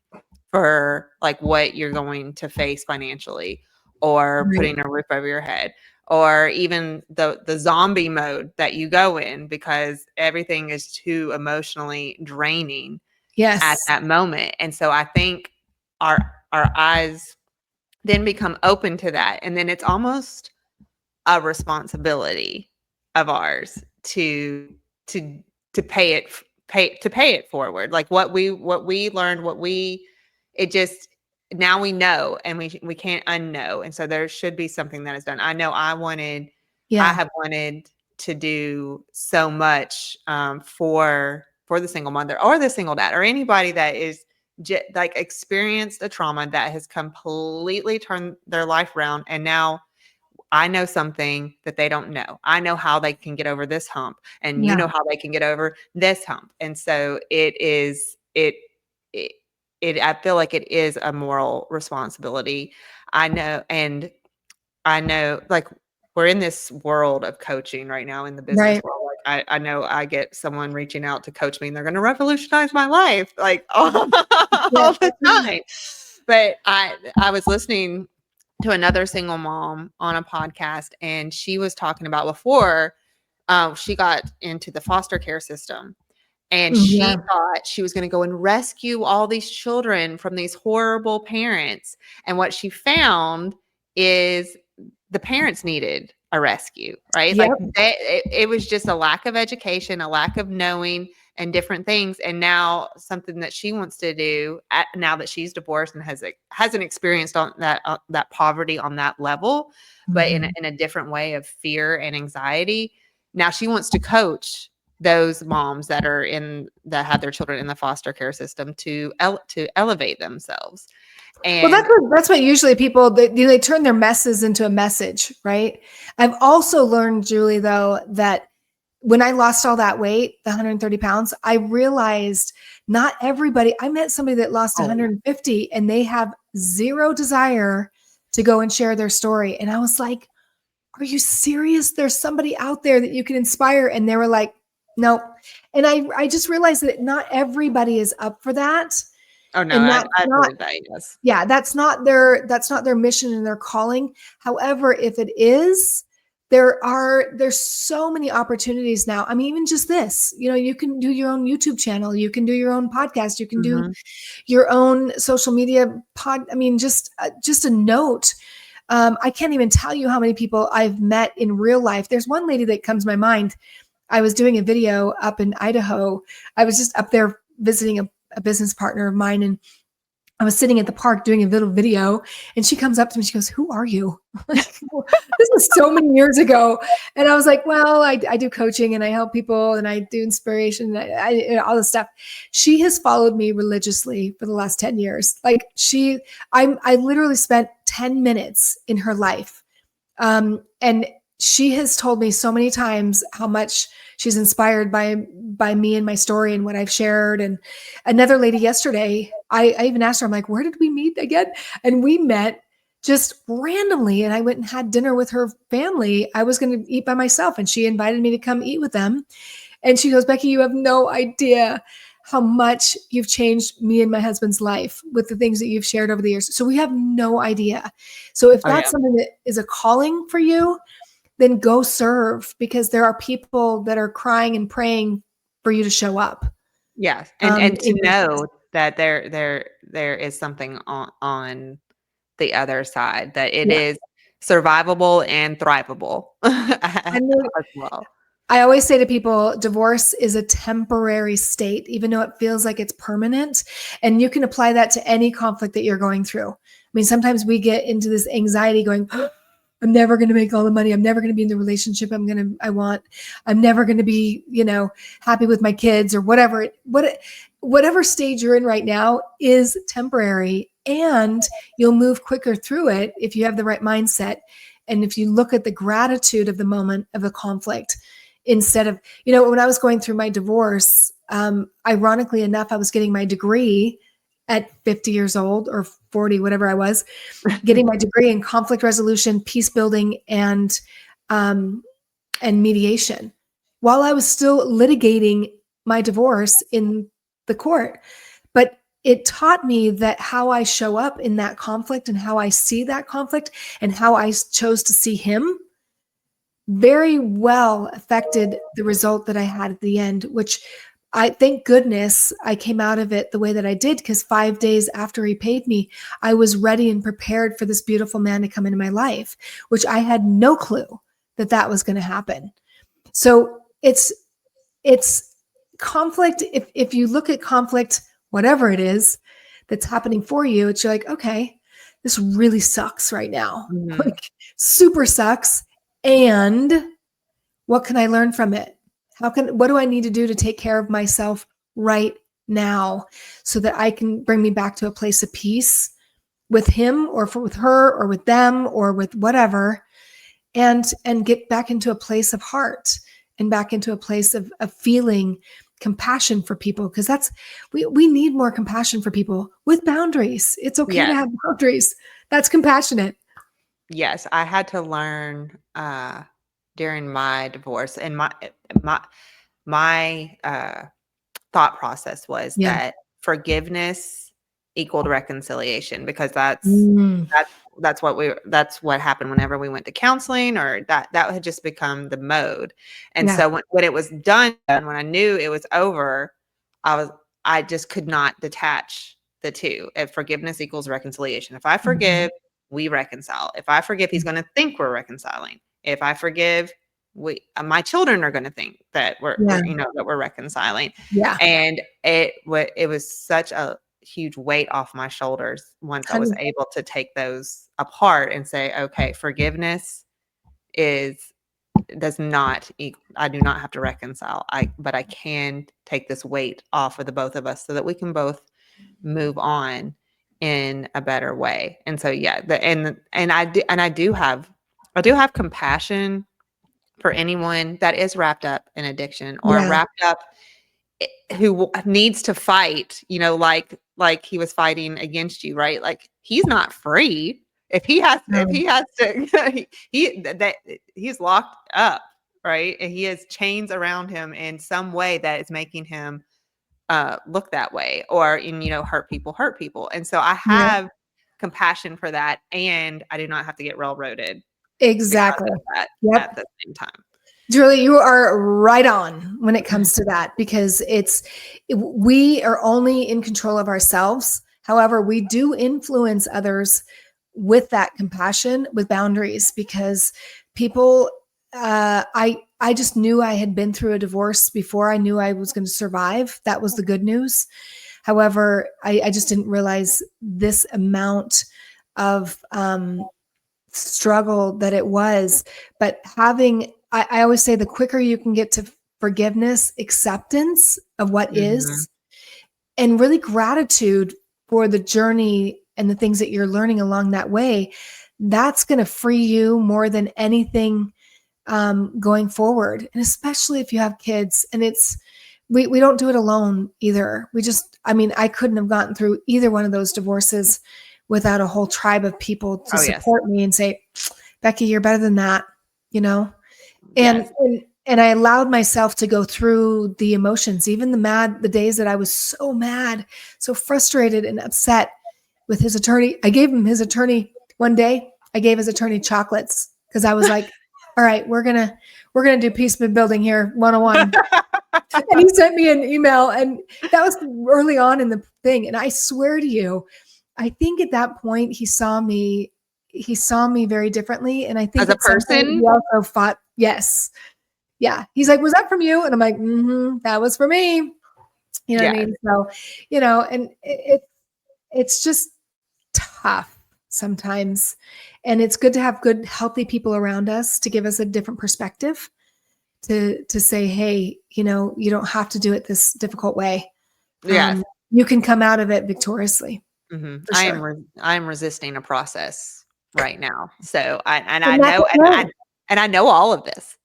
for like what you're going to face financially, or putting a roof over your head, or even the zombie mode that you go in, because everything is too emotionally draining at that moment. And so I think our eyes then become open to that, and then it's almost a responsibility of ours to pay it forward. Like, what we learned, it just, now we know, and we can't unknow. And so there should be something that is done. I know I have wanted to do so much for the single mother, or the single dad, or anybody that is like experienced a trauma that has completely turned their life around. And now I know something that they don't know. I know how they can get over this hump, and you know how they can get over this hump. And so I feel like it is a moral responsibility. I know, like, we're in this world of coaching right now, in the business world. Like, I know I get someone reaching out to coach me, and they're going to revolutionize my life, like, all the time. But I was listening to another single mom on a podcast, and she was talking about before she got into the foster care system. And she thought she was going to go and rescue all these children from these horrible parents. And what she found is the parents needed a rescue, right? Like, it was just a lack of education, a lack of knowing, and different things. And now something that she wants to do, now that she's divorced and hasn't experienced on that poverty on that level, but in a different way of fear and anxiety. Now she wants to coach those moms that have their children in the foster care system to elevate themselves. And that's what usually people, they turn their messes into a message, right? I've also learned, Julie, though, that when I lost all that weight, the 130 pounds, I realized not everybody. I met somebody that lost 150, and they have zero desire to go and share their story. And I was like, are you serious? There's somebody out there that you can inspire. And they were like, no. And I just realized that not everybody is up for that. Oh, no, And that's I not, believe that, yes. yeah, that's not their mission and their calling. However, if it is, there's so many opportunities now. I mean, even just this, you can do your own YouTube channel, you can do your own podcast, you can do Mhm. your own social media I mean, just a note. I can't even tell you how many people I've met in real life. There's one lady that comes to my mind. I was doing a video up in Idaho. I was just up there visiting a business partner of mine, and I was sitting at the park doing a little video, and she comes up to me. She goes, "Who are you?" Like, this was so many years ago. And I was like, well, I do coaching and I help people and I do inspiration, and all this stuff. She has followed me religiously for the last 10 years. Like I literally spent 10 minutes in her life. And she has told me so many times how much she's inspired by me and my story and what I've shared. And another lady yesterday, I even asked her, I'm like, where did we meet again? And we met just randomly. And I went and had dinner with her family. I was going to eat by myself, and she invited me to come eat with them. And she goes, Becky, you have no idea how much you've changed me and my husband's life with the things that you've shared over the years. So we have no idea. So if Oh, that's yeah. something that is a calling for you, then go serve, because there are people that are crying and praying for you to show up. Yes, and to In your know that there is something on the other side, that it Yeah. is survivable and thrivable I as mean, well. I always say to people, divorce is a temporary state, even though it feels like it's permanent. And you can apply that to any conflict that you're going through. I mean, sometimes we get into this anxiety going, I'm never going to make all the money. I'm never going to be in the relationship I want. I'm never going to be, happy with my kids, or whatever stage you're in right now is temporary, and you'll move quicker through it if you have the right mindset. And if you look at the gratitude of the moment of the conflict, instead of, when I was going through my divorce, ironically enough, I was getting my degree at 50 years old or 40, whatever I was, getting my degree in conflict resolution, peace building, and mediation, while I was still litigating my divorce in the court. But it taught me that how I show up in that conflict and how I see that conflict and how I chose to see him very well affected the result that I had at the end, which I thank goodness I came out of it the way that I did, because 5 days after he paid me, I was ready and prepared for this beautiful man to come into my life, which I had no clue that was going to happen. So it's conflict. If you look at conflict, whatever it is that's happening for you, it's like, okay, this really sucks right now. Mhm. Like, super sucks. And what can I learn from it? What do I need to do to take care of myself right now, so that I can bring me back to a place of peace with him, or with her, or with them, or with whatever, and get back into a place of heart, and back into a place of feeling compassion for people, because we need more compassion for people with boundaries. It's okay to Yes, have boundaries. That's compassionate. yes, I had to learn, during my divorce, and my my thought process was Yeah. that forgiveness equaled reconciliation, because Mm. that's what happened whenever we went to counseling, or that had just become the mode. And Yeah. so when it was done, when I knew it was over, I just could not detach the two. If forgiveness equals reconciliation. If I Mhm. forgive, we reconcile. If I forgive, he's going to think we're reconciling. If I forgive, my children are going to think that Yeah. that we're reconciling. Yeah. And it was such a huge weight off my shoulders once I was Honey. able to take those apart and say, okay, forgiveness is does not I do not have to reconcile. But I can take this weight off of the both of us, so that we can both move on in a better way. And so yeah, and I do have compassion for anyone that is wrapped up in addiction, or Yeah. wrapped up who needs to fight, like he was fighting against you, right? Like, he's not free. if No. he has to, he's locked up, right? And he has chains around him in some way that is making him look that way, or hurt people. And so I Yeah, have compassion for that, and I do not have to get railroaded because exactly. of that Yep. at the same time. Julie, you are right on when it comes to that, because we are only in control of ourselves. However, we do influence others with that compassion, with boundaries, because people, I just knew I had been through a divorce before I knew I was going to survive. That was the good news. However, I just didn't realize this amount of struggle that it was. But I always say, the quicker you can get to forgiveness, acceptance of what Mhm. is, and really gratitude for the journey and the things that you're learning along that way, that's going to free you more than anything going forward. And especially if you have kids, and we don't do it alone either. I couldn't have gotten through either one of those divorces without a whole tribe of people to Oh, yes. support me and say, Becky, you're better than that, you know? And, Yes. and I allowed myself to go through the emotions, even the days that I was so mad, so frustrated and upset with his attorney. I gave him his attorney one day. I gave his attorney chocolates because I was like, all right, we're gonna do peace building here 101. And he sent me an email, and that was early on in the thing. And I swear to you, I think at that point he saw me very differently. And I think As a at some point he person? also fought. Yes. Yeah. He's like, was that from you? And I'm like, that was for me. You know what I Yes. mean? So, and it's just tough sometimes. And it's good to have good, healthy people around us to give us a different perspective, to say, hey, you don't have to do it this difficult way. Yes. You can come out of it victoriously, Mhm. for sure. I am resisting a process right now. So I And that's know, okay. and I know all of this.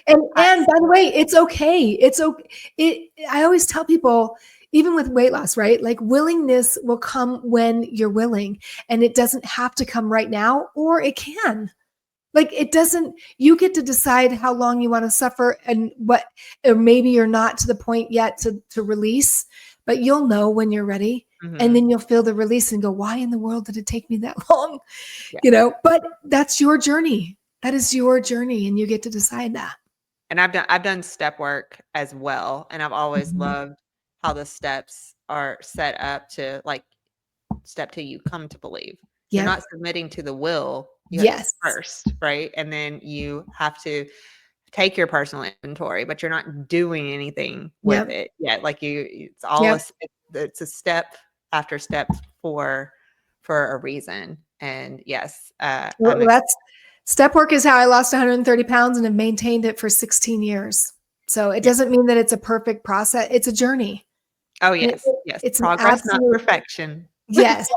And I And by the way, it's okay. It's okay. I always tell people, even with weight loss, right? Like, willingness will come when you're willing, and it doesn't have to come right now, or it can. Like, it doesn't, you get to decide how long you want to suffer, and or maybe you're not to the point yet to release, but you'll know when you're ready. And Mhm. then you'll feel the release and go, why in the world did it take me that long? Yeah. But that's your journey. That is your journey, and you get to decide that. And I've done step work as well, and I've always Mhm. loved how the steps are set up to, like, step 2, you come to believe. You're Yep. not submitting to the will, Yes. first, right? And then you have to take your personal inventory, but you're not doing anything with Yep. it yet. Like, it's all Yep. it's a step after step for a reason. And yes, Well, that's step work is how I lost 130 pounds and have maintained it for 16 years. So it Yeah. doesn't mean that it's a perfect process. It's a journey. Oh, And yes, yes. it's an Progress, not absolute, perfection. yes.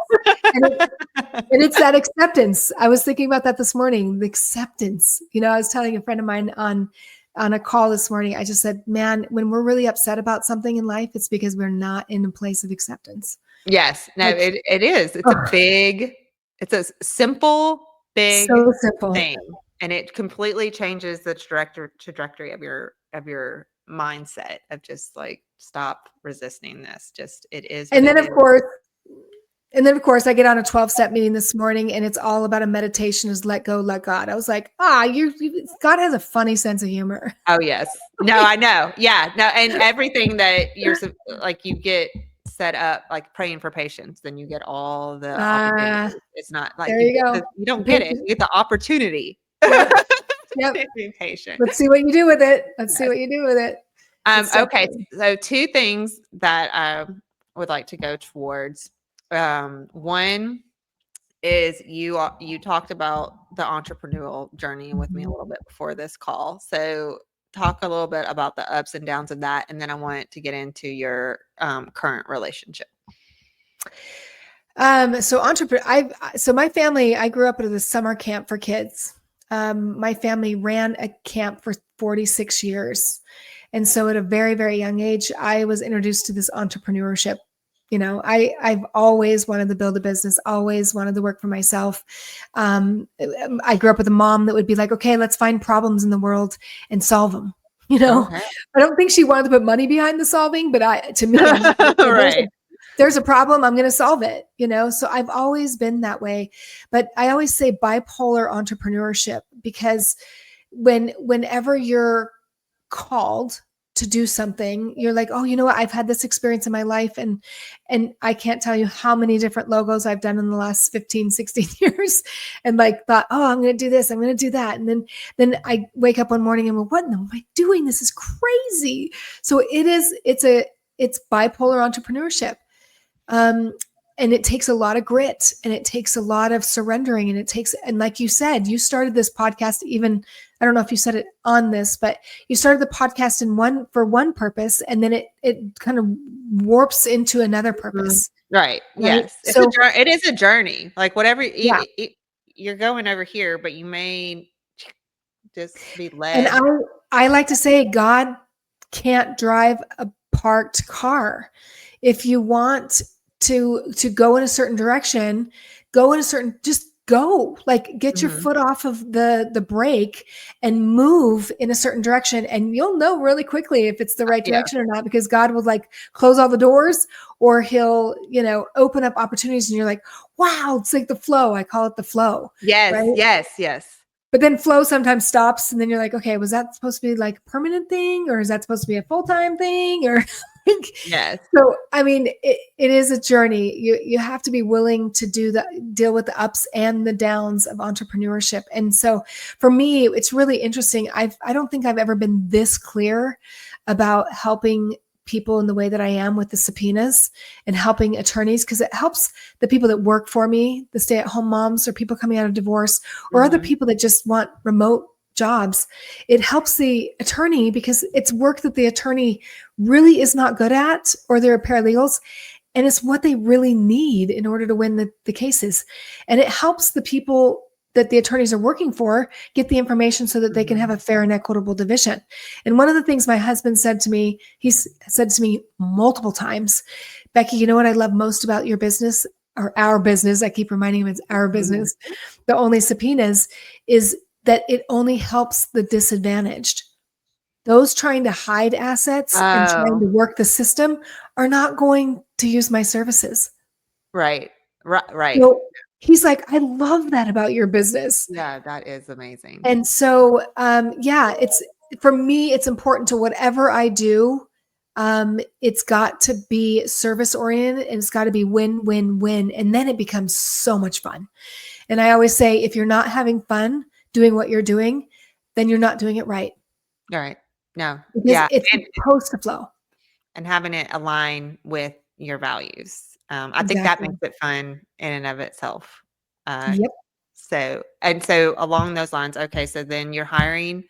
And it's that acceptance. I was thinking about that this morning, the acceptance. I was telling a friend of mine on a call this morning, I just said, man, when we're really upset about something in life, it's because we're not in a place of acceptance. Yes. No, Like, it is. ugh, It's a simple, big so simple. thing, and it completely changes the trajectory of your mindset of just, like, stop resisting this. Just, it is what And then it of is. course, I get on a 12-step meeting this morning, and it's all about a meditation is let go, let God. I was like, God has a funny sense of humor. Oh, yes. No, I know. Yeah. No, and everything that like, you get set up, like praying for patience, then you get all the Ah, opportunities. It's not like there you go. you don't The get it. patient. You get the opportunity Yep. Yep. to be patient. Let's see what you do with it. Let's see Yes. what you do with it. It's Okay. definitely, So, two things that I would like to go towards. One is, you talked about the entrepreneurial journey with me a mhm. little bit before this call. So, talk a little bit about the ups and downs of that, and then I want to get into your current relationship. So my family, I grew up at a summer camp for kids. My family ran a camp for 46 years. And so at a very, very young age, I was introduced to this entrepreneurship I've always wanted to build a business, always wanted to work for myself. I grew up with a mom that would be like, okay, let's find problems in the world and solve them. Okay. I don't think she wanted to put money behind the solving, but to me, I'm like, Right. there's a problem, I'm going to solve it. So I've always been that way. But I always say bipolar entrepreneurship, because whenever you're called to do something, you're like, oh, you know what? I've had this experience in my life. And I can't tell you how many different logos I've done in the last 15, 16 years, and like thought, oh, I'm going to do this, I'm going to do that. And then I wake up one morning and go, what am I doing? This is crazy. So it's bipolar entrepreneurship. And it takes a lot of grit, and it takes a lot of surrendering, and like you said, you started this podcast, even, I don't know if you said it on this, but you started the podcast for one purpose, and then it kind of warps into another purpose. Right. Yes. It is a journey. Like whatever you're going over here, but you may just be led. And I like to say, God can't drive a parked car. If you want to go in a certain direction, just go, like get your foot off of the brake and move in a certain direction. And you'll know really quickly if it's the right direction or not, because God will like close all the doors, or he'll, open up opportunities, and you're like, wow, it's like the flow. I call it the flow. Yes. Right? Yes. But then flow sometimes stops, and then you're like, okay, was that supposed to be like a permanent thing, or is that supposed to be a full-time thing? Or yes. So, I mean, it is a journey. You have to be willing to deal with the ups and the downs of entrepreneurship. And so for me, it's really interesting. I don't think I've ever been this clear about helping people in the way that I am with the subpoenas and helping attorneys, because it helps the people that work for me, the stay-at-home moms, or people coming out of divorce, or other people that just want remote jobs. It helps the attorney because it's work that the attorney really is not good at, or they're paralegals, and it's what they really need in order to win the cases. And it helps the people that the attorneys are working for get the information so that they can have a fair and equitable division. And one of the things my husband said to me, he's said to me multiple times, Becky, you know what I love most about your business, or our business? I keep reminding him it's our business. The only subpoenas is that it only helps the disadvantaged. Those trying to hide assets and trying to work the system are not going to use my services. Right. So he's like, I love that about your business. Yeah, that is amazing. And so, it's, for me, it's important to whatever I do. It's got to be service oriented, and it's got to be win, win, win. And then it becomes so much fun. And I always say, if you're not having fun doing what you're doing, then you're not doing it right. All right. No. Because it's supposed to flow. And having it align with your values. I think that makes it fun in and of itself. Yep. So along those lines, okay, so then you're hiring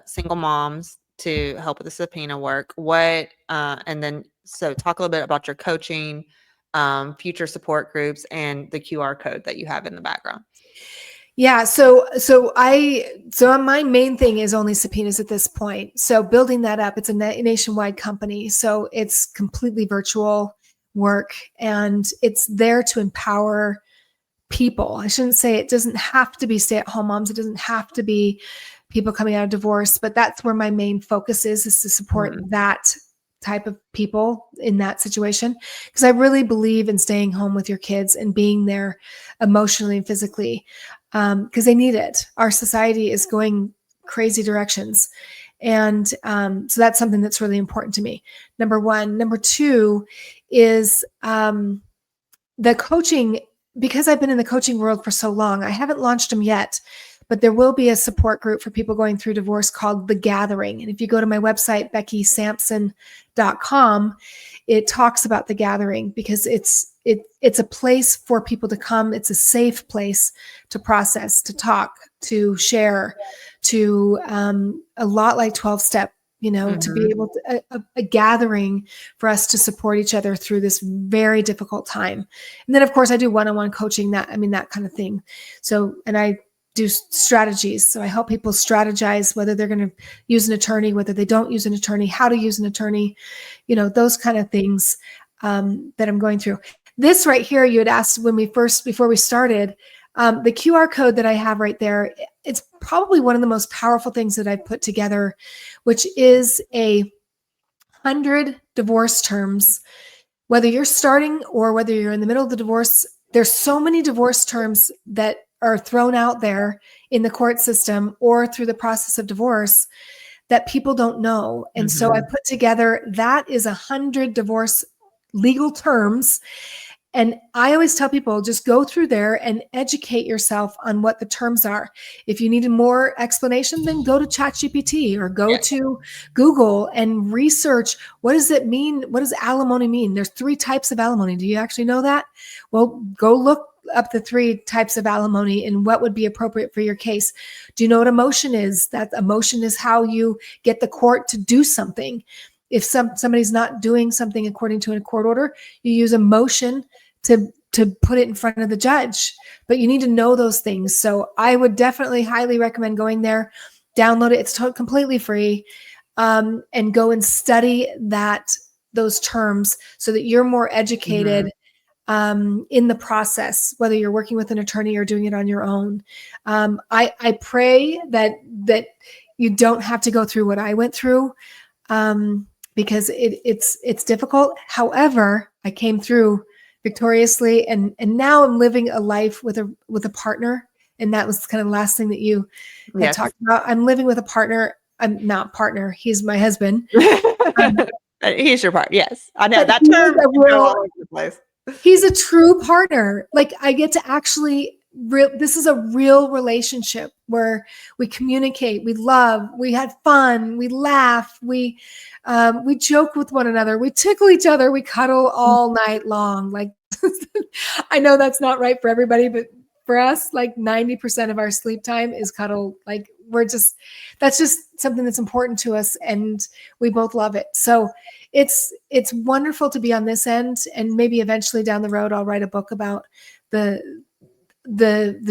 single moms to help with the subpoena work. And then talk a little bit about your coaching, future support groups, and the QR code that you have in the background. Yeah. So my main thing is only subpoenas at this point. So building that up, it's a nationwide company. So it's completely virtual work, and it's there to empower people. I shouldn't say it doesn't have to be stay-at-home moms. It doesn't have to be people coming out of divorce, but that's where my main focus is to support that type of people in that situation. Because I really believe in staying home with your kids and being there emotionally and physically, because they need it. Our society is going crazy directions. And so that's something that's really important to me. Number one. Number two is the coaching. Because I've been in the coaching world for so long, I haven't launched them yet, but there will be a support group for people going through divorce called The Gathering. And if you go to my website, BeckySampson.com, it talks about The Gathering, because it's a place for people to come. It's a safe place to process, to talk, to share, to a lot like 12-step, to be able to, a gathering for us to support each other through this very difficult time. And then of course I do one-on-one coaching, that kind of thing. So, and I do strategies. So I help people strategize whether they're going to use an attorney, whether they don't use an attorney, how to use an attorney, those kind of things. that I'm going through. This right here, you had asked before we started, the QR code that I have right there, it's probably one of the most powerful things that I've put together, which is 100 divorce terms. Whether you're starting or whether you're in the middle of the divorce, there's so many divorce terms that are thrown out there in the court system or through the process of divorce that people don't know. And so I put together, that is 100 divorce legal terms. And I always tell people, just go through there and educate yourself on what the terms are. If you need more explanation, then go to ChatGPT or go to Google and research, what does it mean? What does alimony mean? There's 3 types of alimony. Do you actually know that? Well, go look up the 3 types of alimony and what would be appropriate for your case. Do you know what a motion is? That a motion is how you get the court to do something. If somebody's not doing something according to a court order, you use a motion to put it in front of the judge. But you need to know those things. So I would definitely highly recommend going there, download it. It's completely free, and go and study those terms so that you're more educated in the process, whether you're working with an attorney or doing it on your own. I pray that you don't have to go through what I went through, because it's difficult. However, I came through victoriously, and now I'm living a life with a partner. And that was kind of the last thing that you had talked about. I'm living with a partner. I'm not partner. He's my husband. He's your partner. Yes, I know that term. All over the place. He's a true partner. Like, I get to actually, this is a real relationship where we communicate, we love, we had fun, we laugh, we joke with one another, we tickle each other, we cuddle all night long. Like, I know that's not right for everybody, but for us, like 90% of our sleep time is cuddle. Like, that's just something that's important to us, and we both love it. So it's wonderful to be on this end, and maybe eventually down the road, I'll write a book about the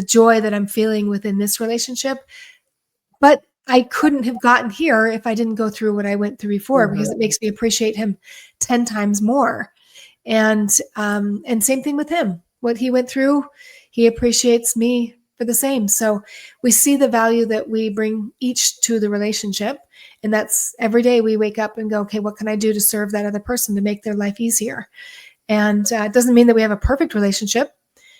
joy that I'm feeling within this relationship. But I couldn't have gotten here if I didn't go through what I went through before, because it makes me appreciate him 10 times more. And same thing with him. What he went through, he appreciates me for the same. So we see the value that we bring each to the relationship. And that's every day we wake up and go, okay, what can I do to serve that other person to make their life easier? And it doesn't mean that we have a perfect relationship.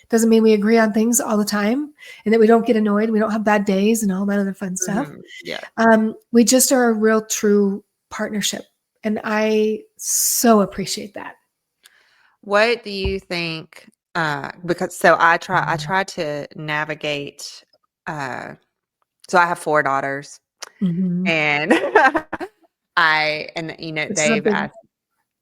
Doesn't mean we agree on things all the time, and that we don't get annoyed. We don't have bad days and all that other fun stuff. We just are a real, true partnership. And I so appreciate that. What do you think? Because I try to navigate. So I have 4 daughters, and they've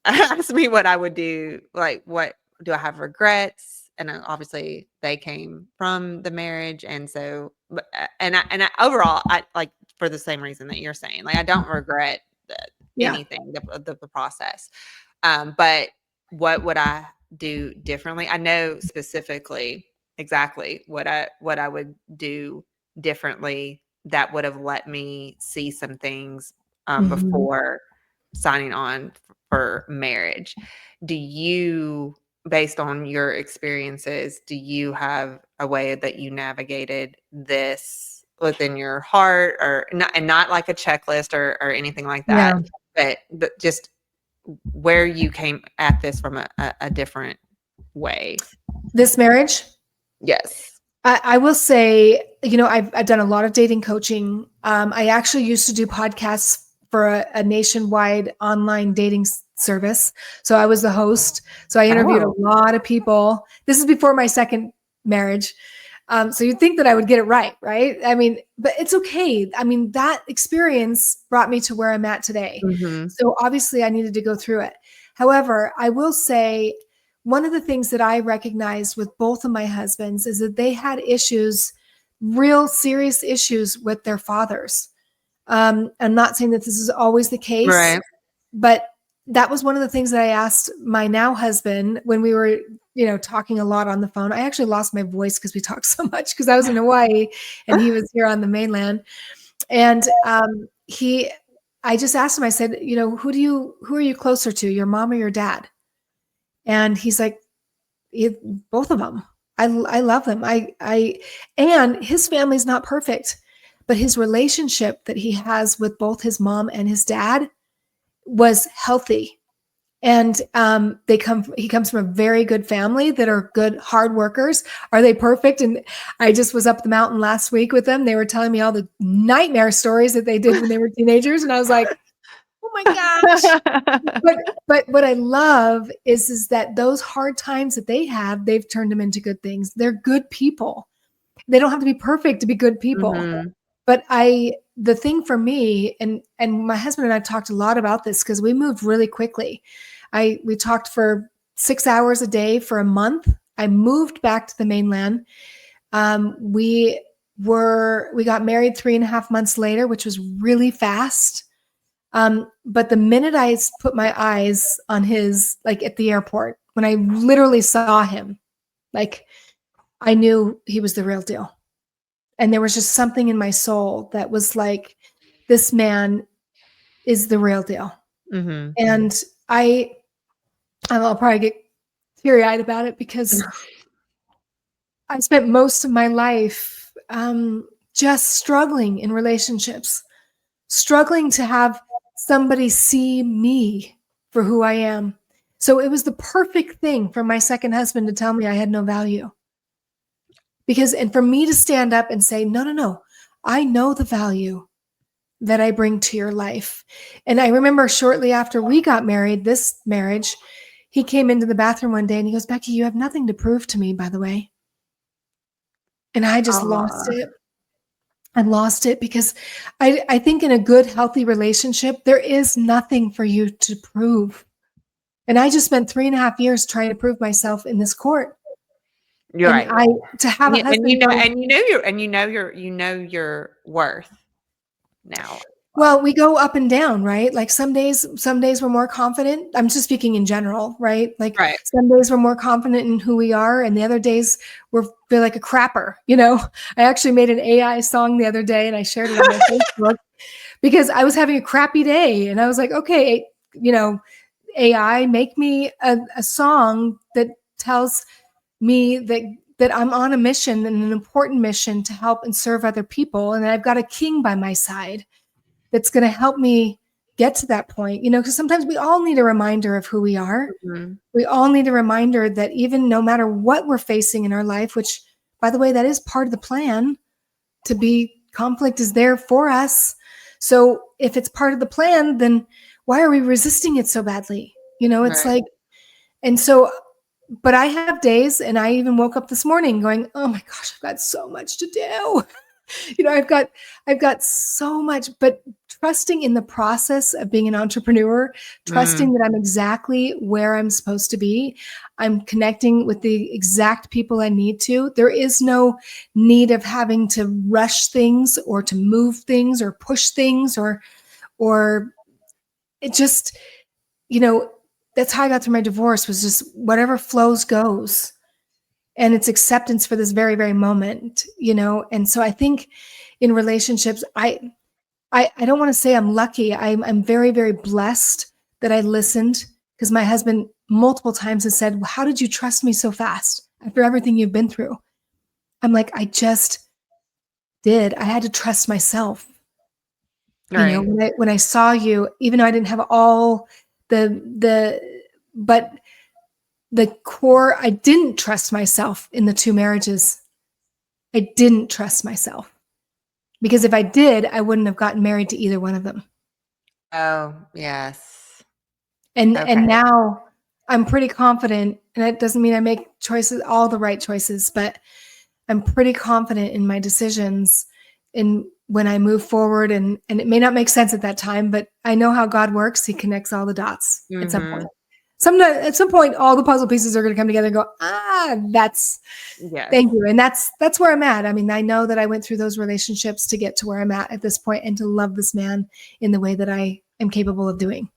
asked me what I would do. Like, what do I have regrets? And obviously they came from the marriage. And so, overall, I like, for the same reason that you're saying, like, I don't regret anything, the process. But what would I do differently? I know specifically exactly what I would do differently that would have let me see some things before signing on for marriage. Do you, based on your experiences, do you have a way that you navigated this within your heart, or not like a checklist or anything like that, but just where you came at this from a different way? This marriage? Yes. I will say, I've done a lot of dating coaching. I actually used to do podcasts for a nationwide online dating service. So I was the host. So I interviewed a lot of people. This is before my second marriage. So you'd think that I would get it right? I mean, but it's okay. I mean, that experience brought me to where I'm at today. So obviously I needed to go through it. However, I will say, one of the things that I recognized with both of my husbands is that they had issues, real serious issues with their fathers. I'm not saying that this is always the case, but that was one of the things that I asked my now husband when we were, talking a lot on the phone. I actually lost my voice because we talked so much, because I was in Hawaii and he was here on the mainland. And I just asked him, I said, who are you closer to, your mom or your dad? And he's like, both of them. I love them. And his family's not perfect, but his relationship that he has with both his mom and his dad was healthy. And he comes from a very good family that are good, hard workers. Are they perfect? And I just was up the mountain last week with them. They were telling me all the nightmare stories that they did when they were teenagers. And I was like, oh my gosh. But what I love is that those hard times that they have, they've turned them into good things. They're good people. They don't have to be perfect to be good people. Mm-hmm. But the thing for me, and my husband and I talked a lot about this because we moved really quickly. We talked for 6 hours a day for a month. I moved back to the mainland. We got married 3.5 months later, which was really fast. But the minute I put my eyes on his, like at the airport, when I literally saw him, like I knew he was the real deal. And there was just something in my soul that was like, this man is the real deal. Mm-hmm. And I'll probably get teary-eyed about it because I spent most of my life just struggling in relationships, struggling to have somebody see me for who I am. So it was the perfect thing for my second husband to tell me I had no value. And for me to stand up and say, no, I know the value that I bring to your life. And I remember shortly after we got married, this marriage, he came into the bathroom one day and he goes, Becky, you have nothing to prove to me, by the way. And I just lost it. I lost it because I think in a good, healthy relationship, there is nothing for you to prove. And I just spent 3.5 years trying to prove myself in this court. You're and right. To have a husband, you know your worth now. Well, we go up and down, right? Like some days we're more confident. I'm just speaking in general, right? Like Right. some days we're more confident in who we are, and the other days feel like a crapper. I actually made an AI song the other day, and I shared it on my Facebook because I was having a crappy day, and I was like, okay, AI, make me a song that tells me that I'm on a mission and an important mission to help and serve other people, and I've got a king by my side that's going to help me get to that point, because sometimes we all need a reminder of who we are. Mm-hmm. We all need a reminder that even no matter what we're facing in our life, which, by the way, that is part of the plan, conflict is there for us. So if it's part of the plan, then why are we resisting it so badly? It's Right. like, and so, but I have days, and I even woke up this morning going, oh my gosh, I've got so much to do. I've got so much, but trusting in the process of being an entrepreneur, trusting that I'm exactly where I'm supposed to be. I'm connecting with the exact people I need to. There is no need of having to rush things or to move things or push things or it just, that's how I got through my divorce, was just whatever flows goes. And it's acceptance for this very, very moment, And so I think in relationships, I don't want to say I'm lucky. I'm very, very blessed that I listened, because my husband multiple times has said, well, how did you trust me so fast after everything you've been through? I'm like, I just did. I had to trust myself. Right. When I saw you, even though I didn't have all but the core, I didn't trust myself in the 2 marriages. I didn't trust myself, because if I did, I wouldn't have gotten married to either one of them. Oh, yes. And Okay. now I'm pretty confident, and it doesn't mean I make all the right choices, but I'm pretty confident in my decisions in when I move forward, and it may not make sense at that time, but I know how God works. He connects all the dots at some point. At some point, all the puzzle pieces are going to come together and go, that's, yes. Thank you. And that's where I'm at. I mean, I know that I went through those relationships to get to where I'm at this point, and to love this man in the way that I am capable of doing.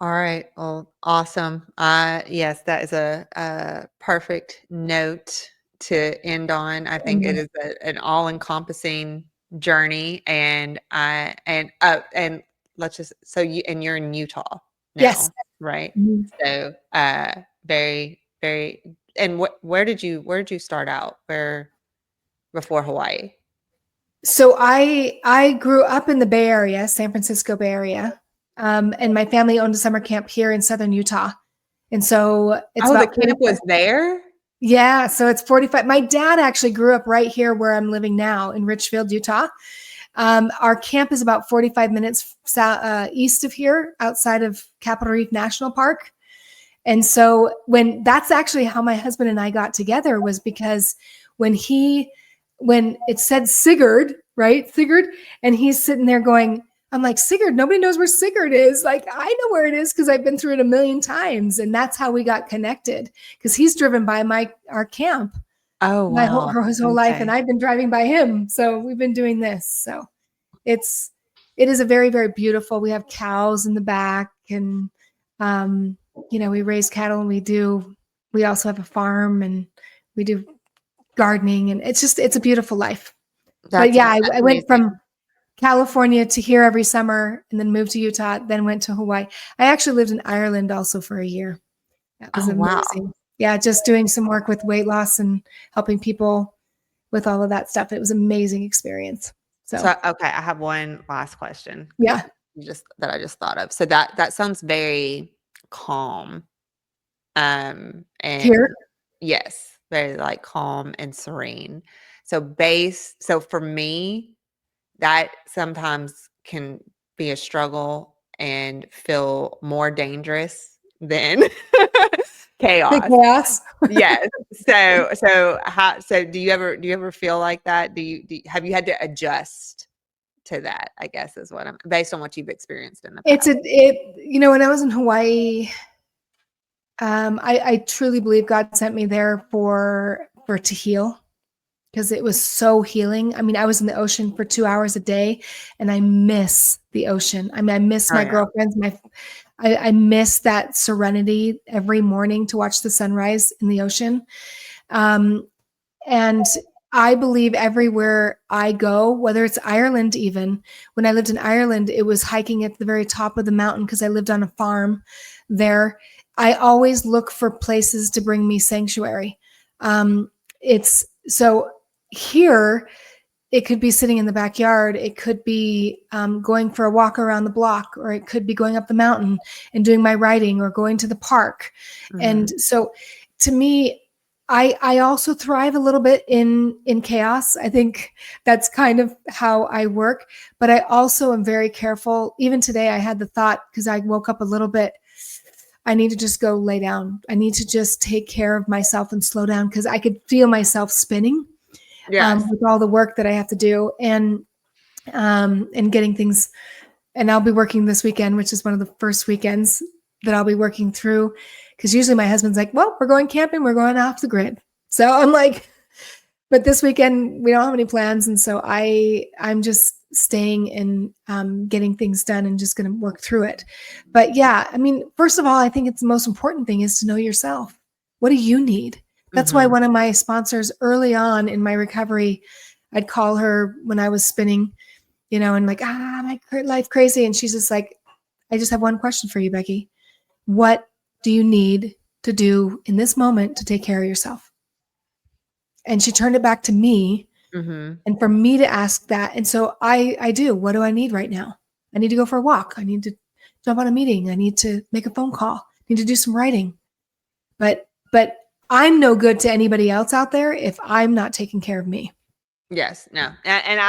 All right. Well, awesome. Yes, that is a perfect note to end on. I think it is an all-encompassing journey, and let's just, you're in Utah now. Yes. right? Mhm. So, very, very. And where did you start out? Where before Hawaii? So I grew up in the Bay Area, San Francisco Bay Area, and my family owned a summer camp here in southern Utah, and so it's Oh, the about camp 45. was there? Yeah, so it's 45. My dad actually grew up right here where I'm living now in Richfield, Utah. Our camp is about 45 minutes east of here, outside of Capitol Reef National Park. And so when that's actually how my husband and I got together, was because when it said Sigurd, right? Sigurd, and he's sitting there going, I'm like, Sigurd, nobody knows where Sigurd is. Like, I know where it is because I've been through it a million times. And that's how we got connected, because he's driven by our camp Oh, wow. his whole life, and Okay. I've been driving by him. So we've been doing this. So it's it is a very, very beautiful. We have cows in the back, and we raise cattle, and we also have a farm, and we do gardening, and it's a beautiful life. But yeah, That's I went amazing. from California to here every summer, and then moved to Utah, then went to Hawaii. I actually lived in Ireland also for a year. That was Oh, wow. amazing. Yeah, just doing some work with weight loss and helping people with all of that stuff. It was an amazing experience. So So, okay, I have one last question because yeah, that I just thought of. So that sounds very calm. And here. yes, very like calm and serene. So for me, that sometimes can be a struggle and feel more dangerous than The chaos. chaos. Yes. So do you ever feel like that? Have you had to adjust to that, I guess is what I'm based on what you've experienced in the past? When I was in Hawaii, I truly believe God sent me there to heal, because it was so healing. I mean, I was in the ocean for 2 hours a day, and I miss the ocean. I mean, I miss Oh, my yeah. girlfriends, I miss that serenity every morning to watch the sunrise in the ocean. Um, And I believe everywhere I go, whether it's Ireland, even when I lived in Ireland, it was hiking at the very top of the mountain because I lived on a farm there. I always look for places to bring me sanctuary. It's so here, it could be sitting in the backyard. It could be going for a walk around the block, or it could be going up the mountain and doing my writing, or going to the park. And Mhm. so to me, I also thrive a little bit in chaos. I think that's kind of how I work, but I also am very careful. Even today, I had the thought, because I woke up a little bit, I need to just go lay down. I need to just take care of myself and slow down, because I could feel myself spinning Yes. with all the work that I have to do, and getting things. And I'll be working this weekend, which is one of the first weekends that I'll be working through, because usually my husband's like, well, we're going camping, we're going off the grid. So I'm like, but this weekend we don't have any plans. And so I'm just staying and getting things done, and just going to work through it. But yeah, I mean, first of all, I think it's the most important thing is to know yourself. What do you need? That's why Mhm. one of my sponsors early on in my recovery, I'd call her when I was spinning, and like, my life crazy. And she's just like, I just have one question for you, Becky. What do you need to do in this moment to take care of yourself? And she turned it back to me, Mhm. and for me to ask that. And so I do. What do I need right now? I need to go for a walk. I need to jump on a meeting. I need to make a phone call. I need to do some writing. But I'm no good to anybody else out there if I'm not taking care of me. Yes, no, and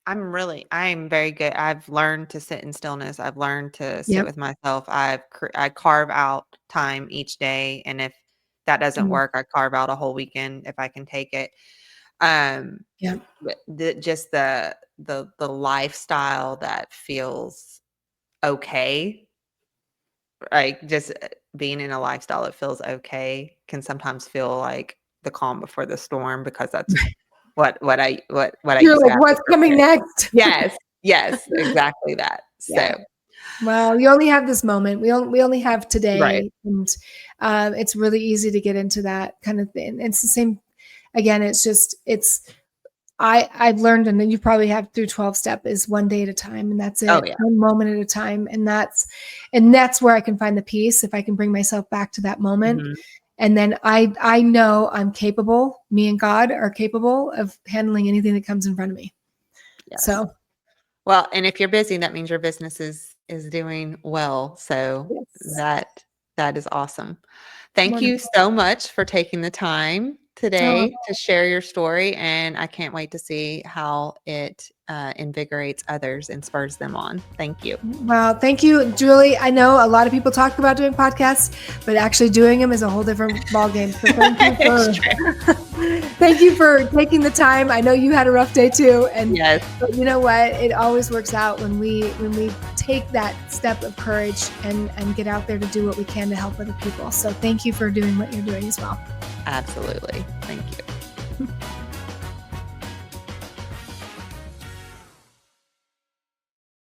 I'm very good. I've learned to sit in stillness. I've learned to sit Yep. with myself. I carve out time each day, and if that doesn't Mm. work, I carve out a whole weekend if I can take it. Um, Yep. but just the lifestyle that feels okay, like just being in a lifestyle that feels okay can sometimes feel like the calm before the storm because that's what I You're used to like, have to what's coming prepare. next? Yes, yes, exactly that. Yeah. So, Well, you only have this moment. We only have right. today, and it's really easy to get into that kind of thing. It's the same. Again, it's just I've learned, and then you probably have through 12-step, is one day at a time, and that's Oh it. yeah. One moment at a time. And that's where I can find the peace, if I can bring myself back to that moment. Mhm. And then I know I'm capable, me and God are capable of handling anything that comes in front of me. Yes. So Well, and if you're busy, that means your business is doing well. So yes. that is awesome. Thank you Wonderful. so much for taking the time Oh, today to share your story, and I can't wait to see how it invigorates others and spurs them on. Thank you. well, thank you, Julie. I know a lot of people talk about doing podcasts, but actually doing them is a whole different ballgame. So It's true. thank you for taking the time. I know you had a rough day too, Yes, but you know what? It always works out when we take that step of courage and get out there to do what we can to help other people. So thank you for doing what you're doing as well. absolutely. Thank you.